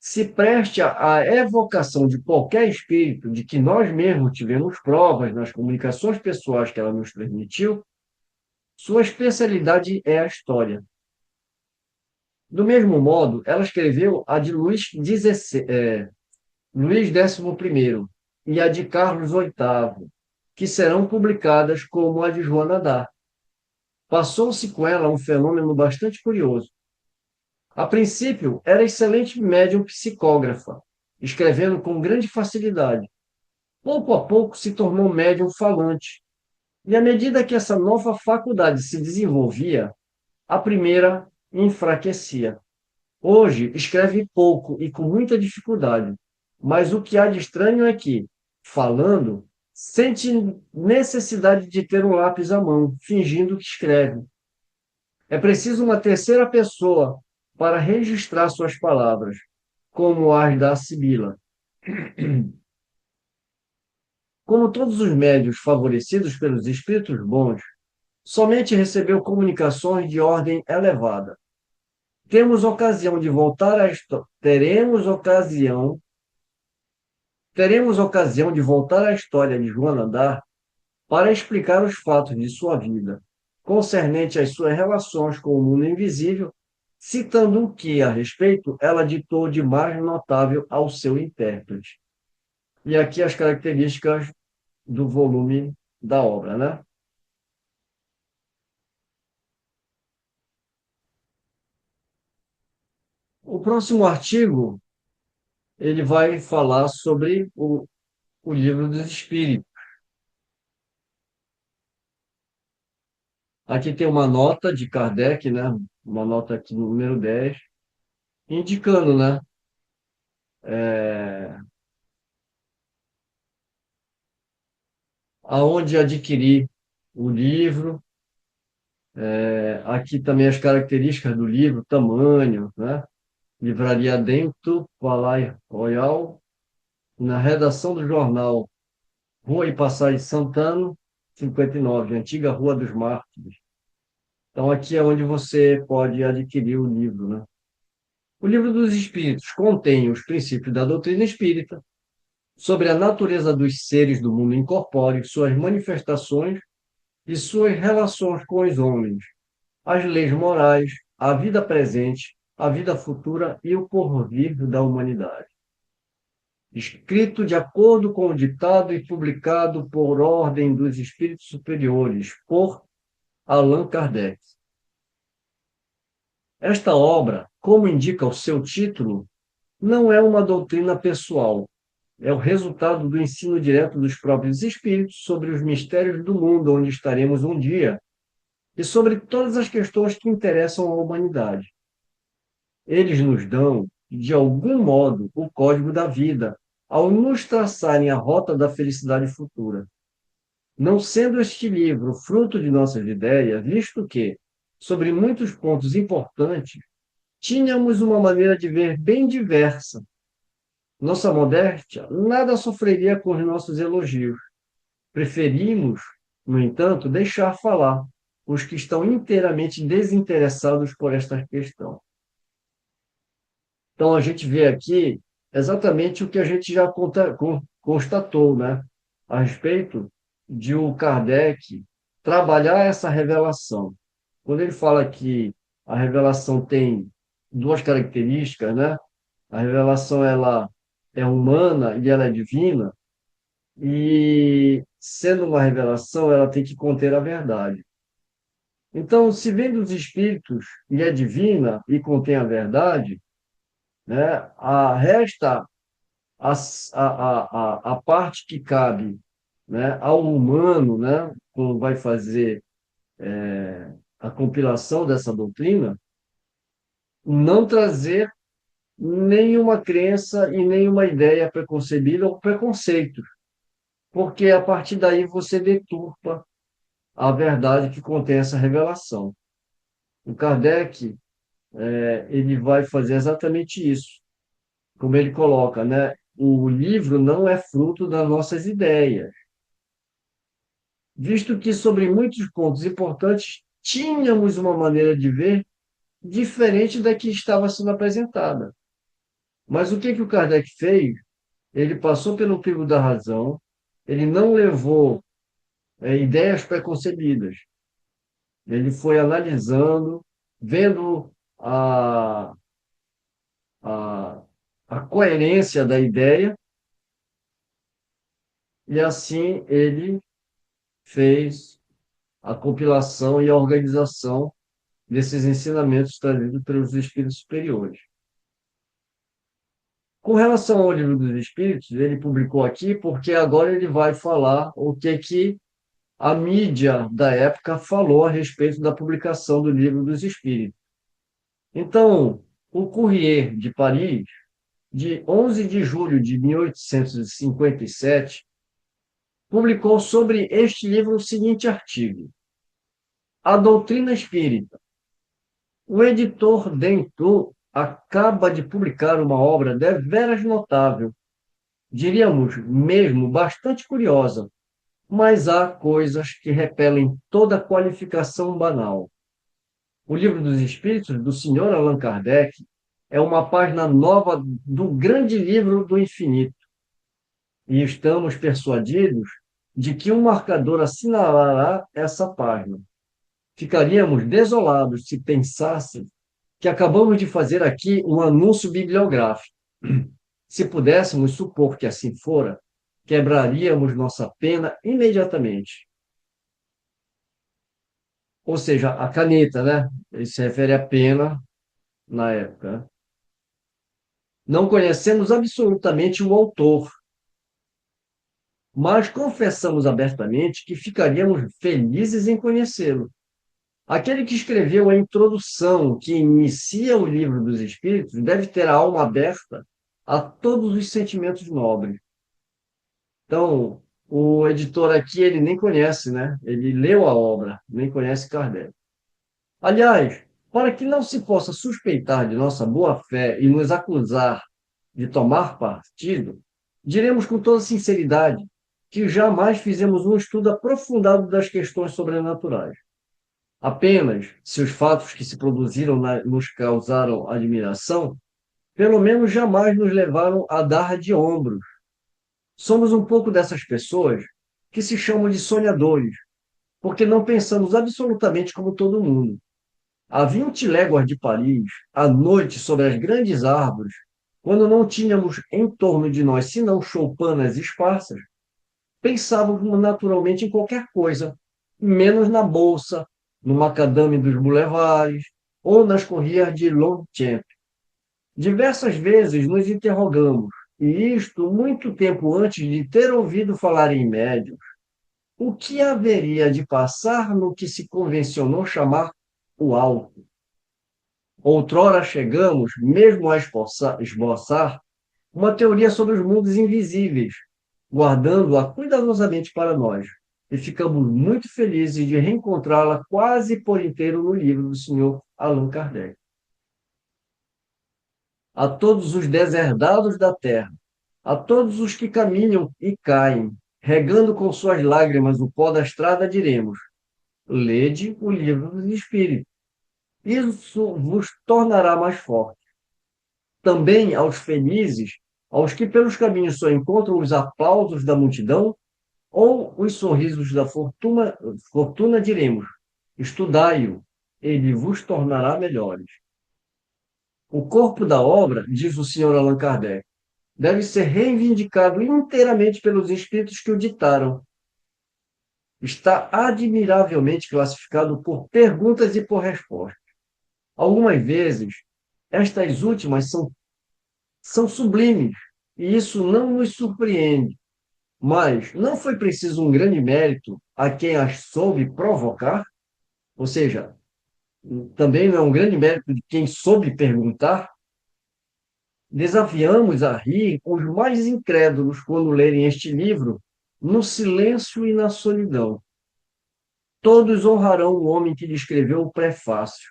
se preste à evocação de qualquer espírito de que nós mesmos tivemos provas nas comunicações pessoais que ela nos transmitiu, sua especialidade é a história. Do mesmo modo, ela escreveu a de Luís XI e a de Carlos VIII, que serão publicadas como a de Joana d'Arc. Passou-se com ela um fenômeno bastante curioso. A princípio, era excelente médium psicógrafa, escrevendo com grande facilidade. Pouco a pouco se tornou médium falante, e à medida que essa nova faculdade se desenvolvia, a primeira enfraquecia. Hoje escreve pouco e com muita dificuldade, mas o que há de estranho é que, falando, sente necessidade de ter um lápis à mão, fingindo que escreve. É preciso uma terceira pessoa para registrar suas palavras, como as da Sibila. Como todos os médios favorecidos pelos espíritos bons, somente recebeu comunicações de ordem elevada. Temos ocasião de voltar à histó- teremos ocasião de voltar à história de Joana d'Arc para explicar os fatos de sua vida, concernente às suas relações com o mundo invisível, citando o que, a respeito, ela ditou de mais notável ao seu intérprete. E aqui as características do volume da obra, né? O próximo artigo, ele vai falar sobre o livro dos espíritos. Aqui tem uma nota de Kardec, né? Uma nota aqui número 10 indicando, né? É, aonde adquirir o livro. Aqui também as características do livro, tamanho, né? Livraria Dentro, Palais Royal, na redação do jornal Rua e Passagem Santana, 59, antiga Rua dos Mártires. Então, aqui é onde você pode adquirir o livro, né? O Livro dos Espíritos contém os princípios da doutrina espírita, sobre a natureza dos seres do mundo incorpóreo, suas manifestações e suas relações com os homens, as leis morais, a vida presente, a vida futura e o porvir da humanidade. Escrito de acordo com o ditado e publicado por ordem dos espíritos superiores, por Allan Kardec. Esta obra, como indica o seu título, não é uma doutrina pessoal, é o resultado do ensino direto dos próprios espíritos sobre os mistérios do mundo onde estaremos um dia e sobre todas as questões que interessam à humanidade. Eles nos dão, de algum modo, o código da vida, ao nos traçarem a rota da felicidade futura. Não sendo este livro fruto de nossas ideias, visto que, sobre muitos pontos importantes, tínhamos uma maneira de ver bem diversa, Nossa modéstia nada sofreria com os nossos elogios. Preferimos, no entanto, deixar falar os que estão inteiramente desinteressados por esta questão. Então, a gente vê aqui exatamente o que a gente já constatou, né? A respeito de o Kardec trabalhar essa revelação. Quando ele fala que a revelação tem duas características, né? A revelação ela é humana e ela é divina, e sendo uma revelação, ela tem que conter a verdade. Então, se vem dos espíritos e é divina e contém a verdade, né? Resta a parte que cabe, né, ao humano, né, quando vai fazer a compilação dessa doutrina, não trazer nenhuma crença e nenhuma ideia preconcebida ou preconceito, porque a partir daí você deturpa a verdade que contém essa revelação. O Kardec, ele vai fazer exatamente isso, como ele coloca, né? O livro não é fruto das nossas ideias, visto que sobre muitos pontos importantes tínhamos uma maneira de ver diferente da que estava sendo apresentada. Mas o que que o Kardec fez? Ele passou pelo crivo da razão, ele não levou ideias preconcebidas, ele foi analisando, vendo a, a coerência da ideia, e assim ele fez a compilação e a organização desses ensinamentos trazidos pelos espíritos superiores. Com relação ao Livro dos Espíritos, ele publicou aqui porque agora ele vai falar o que a mídia da época falou a respeito da publicação do Livro dos Espíritos. Então, o Courrier de Paris, de 11 de julho de 1857, publicou sobre este livro o seguinte artigo: A Doutrina Espírita. O editor Dentu acaba de publicar uma obra deveras notável, diríamos mesmo bastante curiosa, mas há coisas que repelem toda qualificação banal. O Livro dos Espíritos, do Sr. Allan Kardec, é uma página nova do grande livro do infinito, e estamos persuadidos de que um marcador assinalará essa página. Ficaríamos desolados se pensássemos que acabamos de fazer aqui um anúncio bibliográfico. Se pudéssemos supor que assim fora, quebraríamos nossa pena imediatamente. Ou seja, a caneta, né? Ele se refere à pena na época. Né? Não conhecemos absolutamente o autor, mas confessamos abertamente que ficaríamos felizes em conhecê-lo. Aquele que escreveu a introdução que inicia o Livro dos Espíritos deve ter a alma aberta a todos os sentimentos nobres. Então, o editor aqui, ele nem conhece, né? Ele leu a obra, nem conhece Kardec. Aliás, para que não se possa suspeitar de nossa boa-fé e nos acusar de tomar partido, diremos com toda sinceridade que jamais fizemos um estudo aprofundado das questões sobrenaturais. Apenas, se os fatos que se produziram nos causaram admiração, pelo menos jamais nos levaram a dar de ombros. Somos um pouco dessas pessoas que se chamam de sonhadores, porque não pensamos absolutamente como todo mundo. A 20 léguas de Paris, à noite sobre as grandes árvores, quando não tínhamos em torno de nós senão choupanas esparsas, pensávamos naturalmente em qualquer coisa, menos na bolsa, no macadame dos boulevards ou nas corrias de Longchamp. Diversas vezes nos interrogamos, e isto muito tempo antes de ter ouvido falar em médiuns, o que haveria de passar no que se convencionou chamar o alto. Outrora chegamos, mesmo a esboçar uma teoria sobre os mundos invisíveis, guardando-a cuidadosamente para nós, e ficamos muito felizes de reencontrá-la quase por inteiro no livro do Sr. Allan Kardec. A todos os deserdados da terra, A todos os que caminham e caem, regando com suas lágrimas o pó da estrada, diremos: lede o livro dos Espíritos. Isso vos tornará mais forte. Também aos felizes, aos que pelos caminhos só encontram os aplausos da multidão ou os sorrisos da fortuna diremos: estudai-o, ele vos tornará melhores. O corpo da obra, diz o Sr. Allan Kardec, deve ser reivindicado inteiramente pelos espíritos que o ditaram. Está admiravelmente classificado por perguntas e por respostas. Algumas vezes, estas últimas são sublimes, e isso não nos surpreende. Mas não foi preciso um grande mérito a quem as soube provocar? Ou seja, também não é um grande mérito de quem soube perguntar? Desafiamos a rir os mais incrédulos quando lerem este livro, no silêncio e na solidão. Todos honrarão o homem que lhe escreveu o prefácio.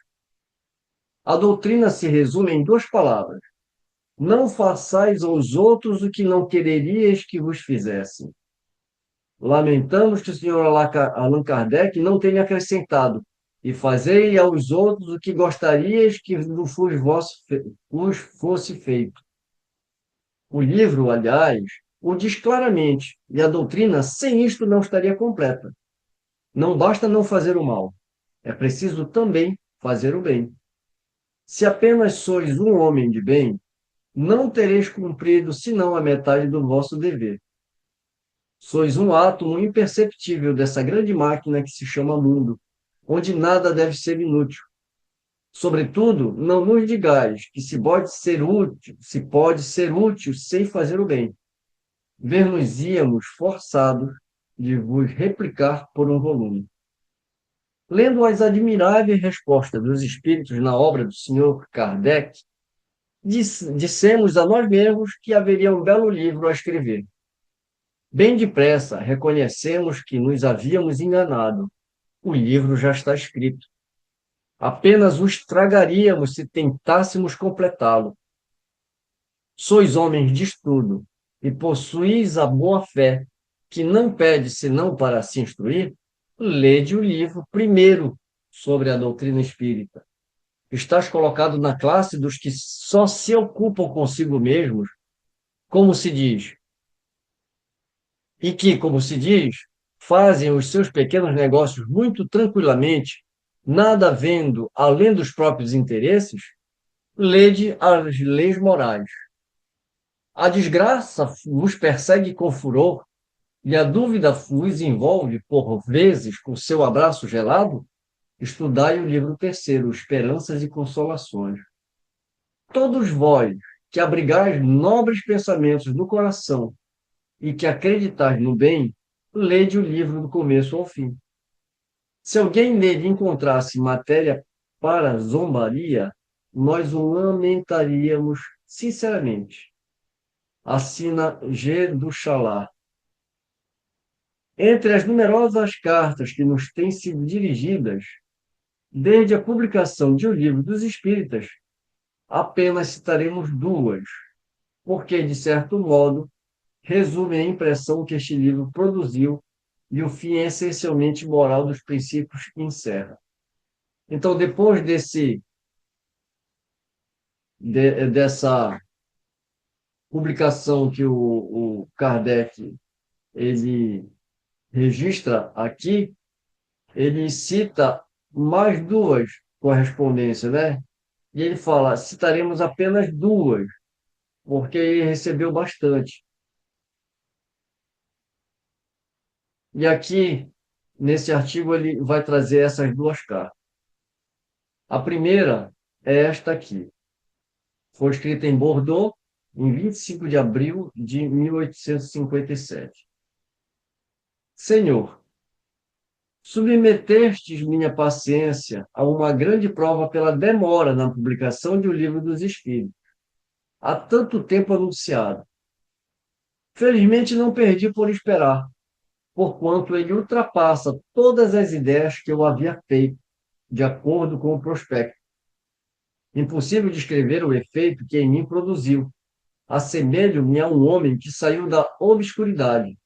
A doutrina se resume em duas palavras: não façais aos outros o que não quereríeis que vos fizessem. Lamentamos que o senhor Allan Kardec não tenha acrescentado: e fazei aos outros o que gostarias que vos fosse feito. O livro, aliás, o diz claramente, e a doutrina, sem isto, não estaria completa. Não basta não fazer o mal, é preciso também fazer o bem. Se apenas sois um homem de bem, não tereis cumprido senão a metade do vosso dever. Sois um átomo imperceptível dessa grande máquina que se chama mundo, onde nada deve ser inútil. Sobretudo, não nos digais que se pode ser útil sem fazer o bem. Ver-nos-íamos forçados de vos replicar por um volume. Lendo as admiráveis respostas dos espíritos na obra do Sr. Kardec, dissemos a nós mesmos que haveria um belo livro a escrever. Bem depressa, reconhecemos que nos havíamos enganado. O livro já está escrito. Apenas o estragaríamos se tentássemos completá-lo. Sois homens de estudo e possuís a boa fé, que não pede senão para se instruir, lede o livro primeiro sobre a doutrina espírita. Estás colocado na classe dos que só se ocupam consigo mesmos, como se diz, e que, como se diz, fazem os seus pequenos negócios muito tranquilamente, nada vendo além dos próprios interesses, lede as leis morais. A desgraça vos persegue com furor e a dúvida vos envolve, por vezes, com seu abraço gelado, estudai o livro terceiro, Esperanças e Consolações. Todos vós, que abrigais nobres pensamentos no coração e que acreditais no bem, lede o livro do começo ao fim. Se alguém nele encontrasse matéria para zombaria, nós o lamentaríamos sinceramente. Assina G. do Chalá. Entre as numerosas cartas que nos têm sido dirigidas, desde a publicação de O Livro dos Espíritas, apenas citaremos duas, porque, de certo modo, resume a impressão que este livro produziu e o fim essencialmente moral dos princípios que encerra. Então, depois dessa publicação que o Kardec ele registra aqui, ele cita mais duas correspondências, né? E ele fala, citaremos apenas duas, porque ele recebeu bastante. E aqui, nesse artigo, ele vai trazer essas duas cartas. A primeira é esta aqui. Foi escrita em Bordeaux, em 25 de abril de 1857. Senhor, submetestes minha paciência a uma grande prova pela demora na publicação de O Livro dos Espíritos, há tanto tempo anunciado. Felizmente não perdi por esperar, porquanto ele ultrapassa todas as ideias que eu havia feito, de acordo com o prospecto. Impossível descrever o efeito que em mim produziu, Assemelho-me a um homem que saiu da obscuridade.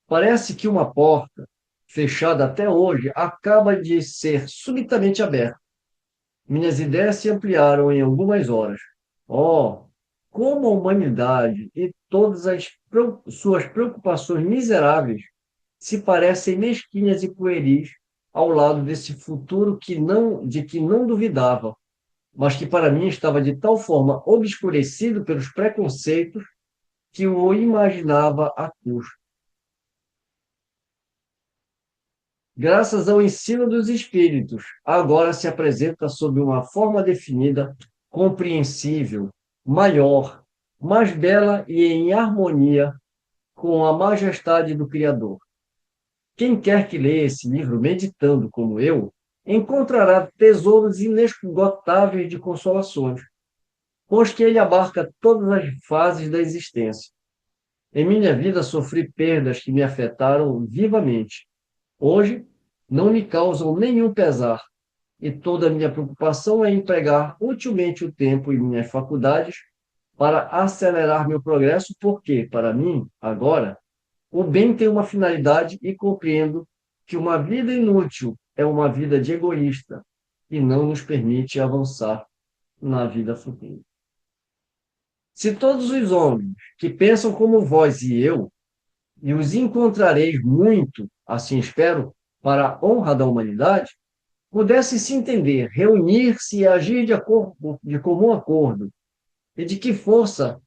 Parece que uma porta, fechada até hoje, acaba de ser subitamente aberta. Minhas ideias se ampliaram em algumas horas. Oh, como a humanidade e todas as suas preocupações miseráveis se parecem mesquinhas e pueris ao lado desse futuro de que não duvidava, mas que para mim estava de tal forma obscurecido pelos preconceitos que eu o imaginava a custo. Graças ao ensino dos espíritos, agora se apresenta sob uma forma definida, compreensível, maior, mais bela e em harmonia com a majestade do Criador. Quem quer que leia esse livro meditando como eu, encontrará tesouros inesgotáveis de consolações, pois que ele abarca todas as fases da existência. Em minha vida sofri perdas que me afetaram vivamente. Hoje, não me causam nenhum pesar, e toda a minha preocupação é empregar utilmente o tempo e minhas faculdades para acelerar meu progresso, porque, para mim, agora, o bem tem uma finalidade e compreendo que uma vida inútil é uma vida de egoísta e não nos permite avançar na vida futura. Se todos os homens que pensam como vós e eu, e os encontrareis muito, assim espero, para a honra da humanidade, pudessem se entender, reunir-se e agir de comum acordo, e de que força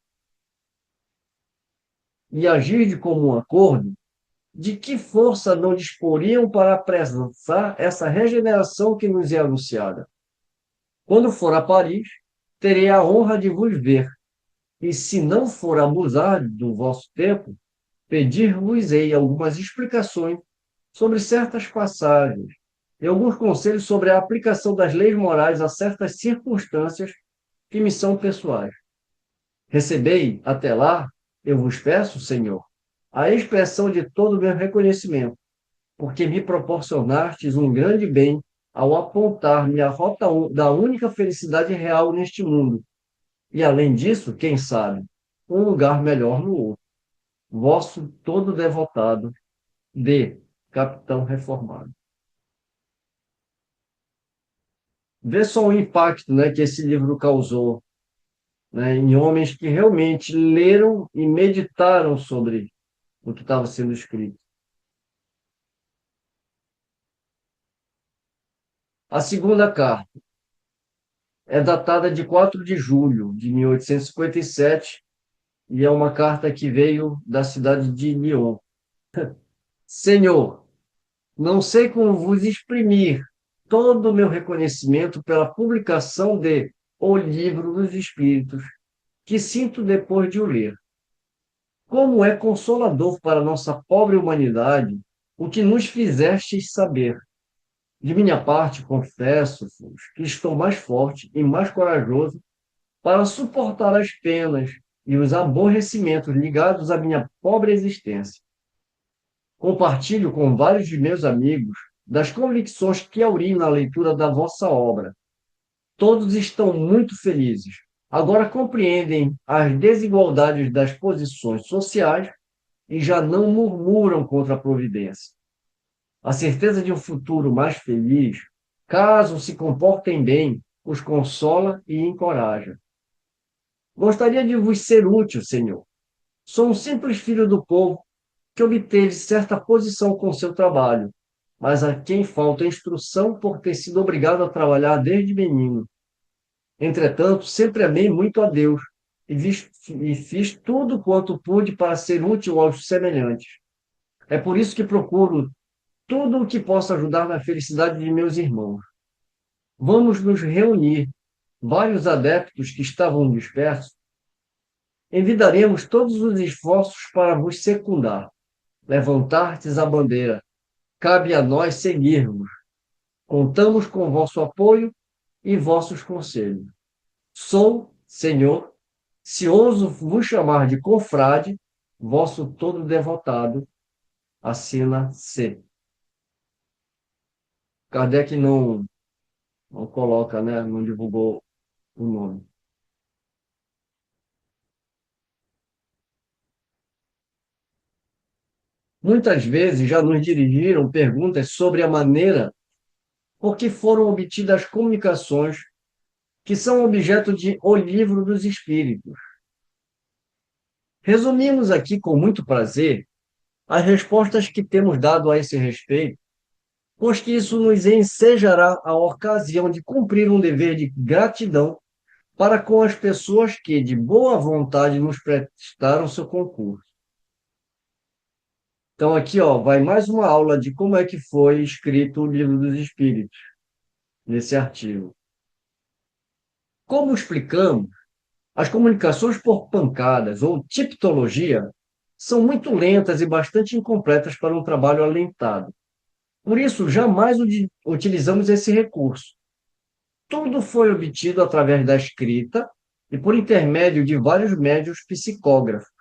e agir de comum acordo, de que força não disporiam para apressar essa regeneração que nos é anunciada? Quando for a Paris, terei a honra de vos ver, e se não for abusar do vosso tempo, pedir-vos-ei algumas explicações sobre certas passagens e alguns conselhos sobre a aplicação das leis morais a certas circunstâncias que me são pessoais. Recebei, até lá, eu vos peço, Senhor, a expressão de todo o meu reconhecimento, porque me proporcionastes um grande bem ao apontar-me a rota da única felicidade real neste mundo, e, além disso, quem sabe, um lugar melhor no outro. Vosso todo devotado, D. Capitão Reformado. Vê só o impacto, né, que esse livro causou, né, em homens que realmente leram e meditaram sobre o que estava sendo escrito. A segunda carta é datada de 4 de julho de 1857 e é uma carta que veio da cidade de Lyon. Senhor, não sei como vos exprimir todo o meu reconhecimento pela publicação de O Livro dos Espíritos, que sinto depois de o ler. Como é consolador para nossa pobre humanidade o que nos fizestes saber. De minha parte, confesso-vos que estou mais forte e mais corajoso para suportar as penas e os aborrecimentos ligados à minha pobre existência. Compartilho com vários de meus amigos das convicções que auri na leitura da vossa obra. Todos estão muito felizes. Agora compreendem as desigualdades das posições sociais e já não murmuram contra a providência. A certeza de um futuro mais feliz, caso se comportem bem, os consola e encoraja. Gostaria de vos ser útil, Senhor. Sou um simples filho do povo que obteve certa posição com seu trabalho, mas a quem falta instrução por ter sido obrigado a trabalhar desde menino. Entretanto, sempre amei muito a Deus e fiz tudo quanto pude para ser útil aos semelhantes. É por isso que procuro tudo o que possa ajudar na felicidade de meus irmãos. Vamos nos reunir, vários adeptos que estavam dispersos, envidaremos todos os esforços para vos secundar, levantartes a bandeira. Cabe a nós seguirmos. Contamos com vosso apoio e vossos conselhos. Sou, Senhor, se ouso vos chamar de confrade, vosso todo devotado, assina C. Kardec não coloca, né, não divulgou o nome. Muitas vezes já nos dirigiram perguntas sobre a maneira por que foram obtidas as comunicações que são objeto de O Livro dos Espíritos. Resumimos aqui com muito prazer as respostas que temos dado a esse respeito, pois que isso nos ensejará a ocasião de cumprir um dever de gratidão para com as pessoas que, de boa vontade, nos prestaram seu concurso. Então, aqui, ó, vai mais uma aula de como é que foi escrito o Livro dos Espíritos, nesse artigo. Como explicamos, as comunicações por pancadas ou tipologia são muito lentas e bastante incompletas para um trabalho alentado. Por isso, jamais utilizamos esse recurso. Tudo foi obtido através da escrita e por intermédio de vários médios psicógrafos.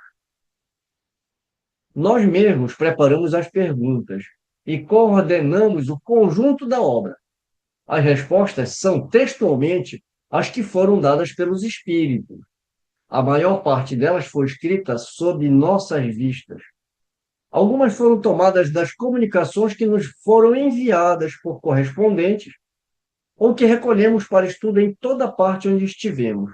Nós mesmos preparamos as perguntas e coordenamos o conjunto da obra. As respostas são textualmente as que foram dadas pelos espíritos. A maior parte delas foi escrita sob nossas vistas. Algumas foram tomadas das comunicações que nos foram enviadas por correspondentes ou que recolhemos para estudo em toda parte onde estivemos.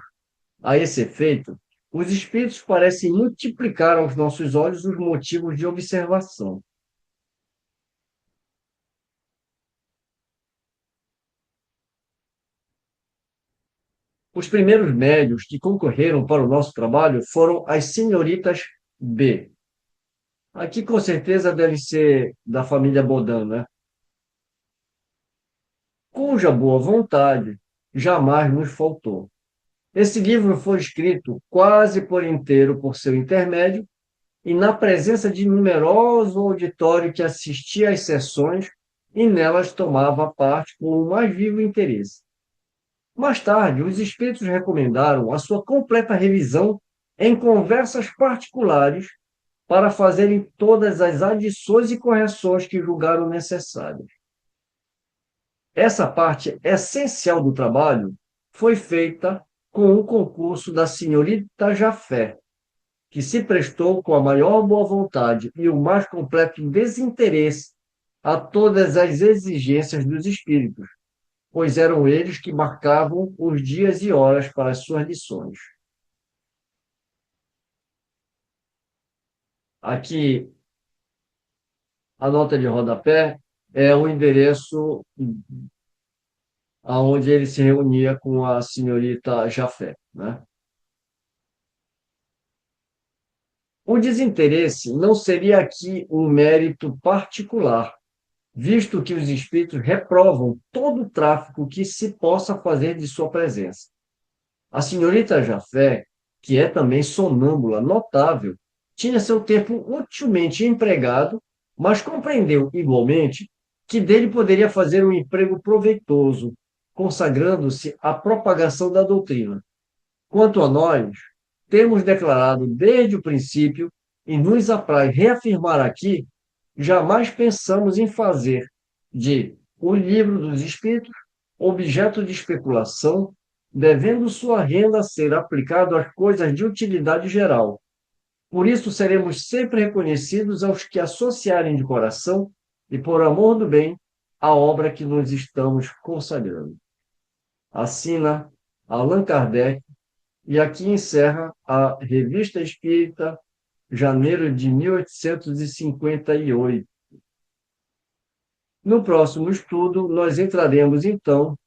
A esse efeito, os espíritos parecem multiplicar aos nossos olhos os motivos de observação. Os primeiros médios que concorreram para o nosso trabalho foram as senhoritas B. Aqui com certeza deve ser da família Bodan, né? Cuja boa vontade jamais nos faltou. Esse livro foi escrito quase por inteiro por seu intermédio e na presença de numeroso auditório que assistia às sessões e nelas tomava parte com o mais vivo interesse. Mais tarde, os espíritos recomendaram a sua completa revisão em conversas particulares para fazerem todas as adições e correções que julgaram necessárias. Essa parte essencial do trabalho foi feita com o concurso da senhorita Jafé, que se prestou com a maior boa vontade e o mais completo desinteresse a todas as exigências dos espíritos, pois eram eles que marcavam os dias e horas para as suas lições. Aqui, a nota de rodapé é o endereço aonde ele se reunia com a senhorita Jafé, né? O desinteresse não seria aqui um mérito particular, visto que os espíritos reprovam todo o tráfico que se possa fazer de sua presença. A senhorita Jafé, que é também sonâmbula notável, tinha seu tempo utilmente empregado, mas compreendeu igualmente que dele poderia fazer um emprego proveitoso, consagrando-se à propagação da doutrina. Quanto a nós, temos declarado desde o princípio, e nos apraz reafirmar aqui, jamais pensamos em fazer de O Livro dos Espíritos objeto de especulação, devendo sua renda ser aplicada às coisas de utilidade geral. Por isso, seremos sempre reconhecidos aos que associarem de coração e por amor do bem a obra que nos estamos consagrando. Assina Allan Kardec, e aqui encerra a Revista Espírita, janeiro de 1858. No próximo estudo, nós entraremos, então,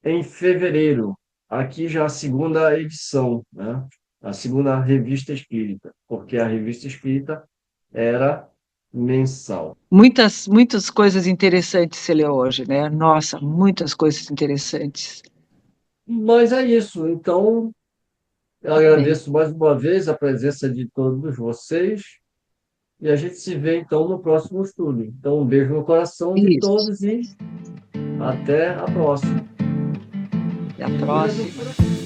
em fevereiro, aqui já a segunda edição, né? A segunda Revista Espírita, porque a Revista Espírita era mensal. Muitas coisas interessantes você leu hoje, né? Nossa, muitas coisas interessantes. Mas é isso. Então, eu Bem, agradeço mais uma vez a presença de todos vocês e a gente se vê, então, no próximo estudo. Então, um beijo no coração de isso. todos e até a próxima. Até a Cuida do próxima. coração.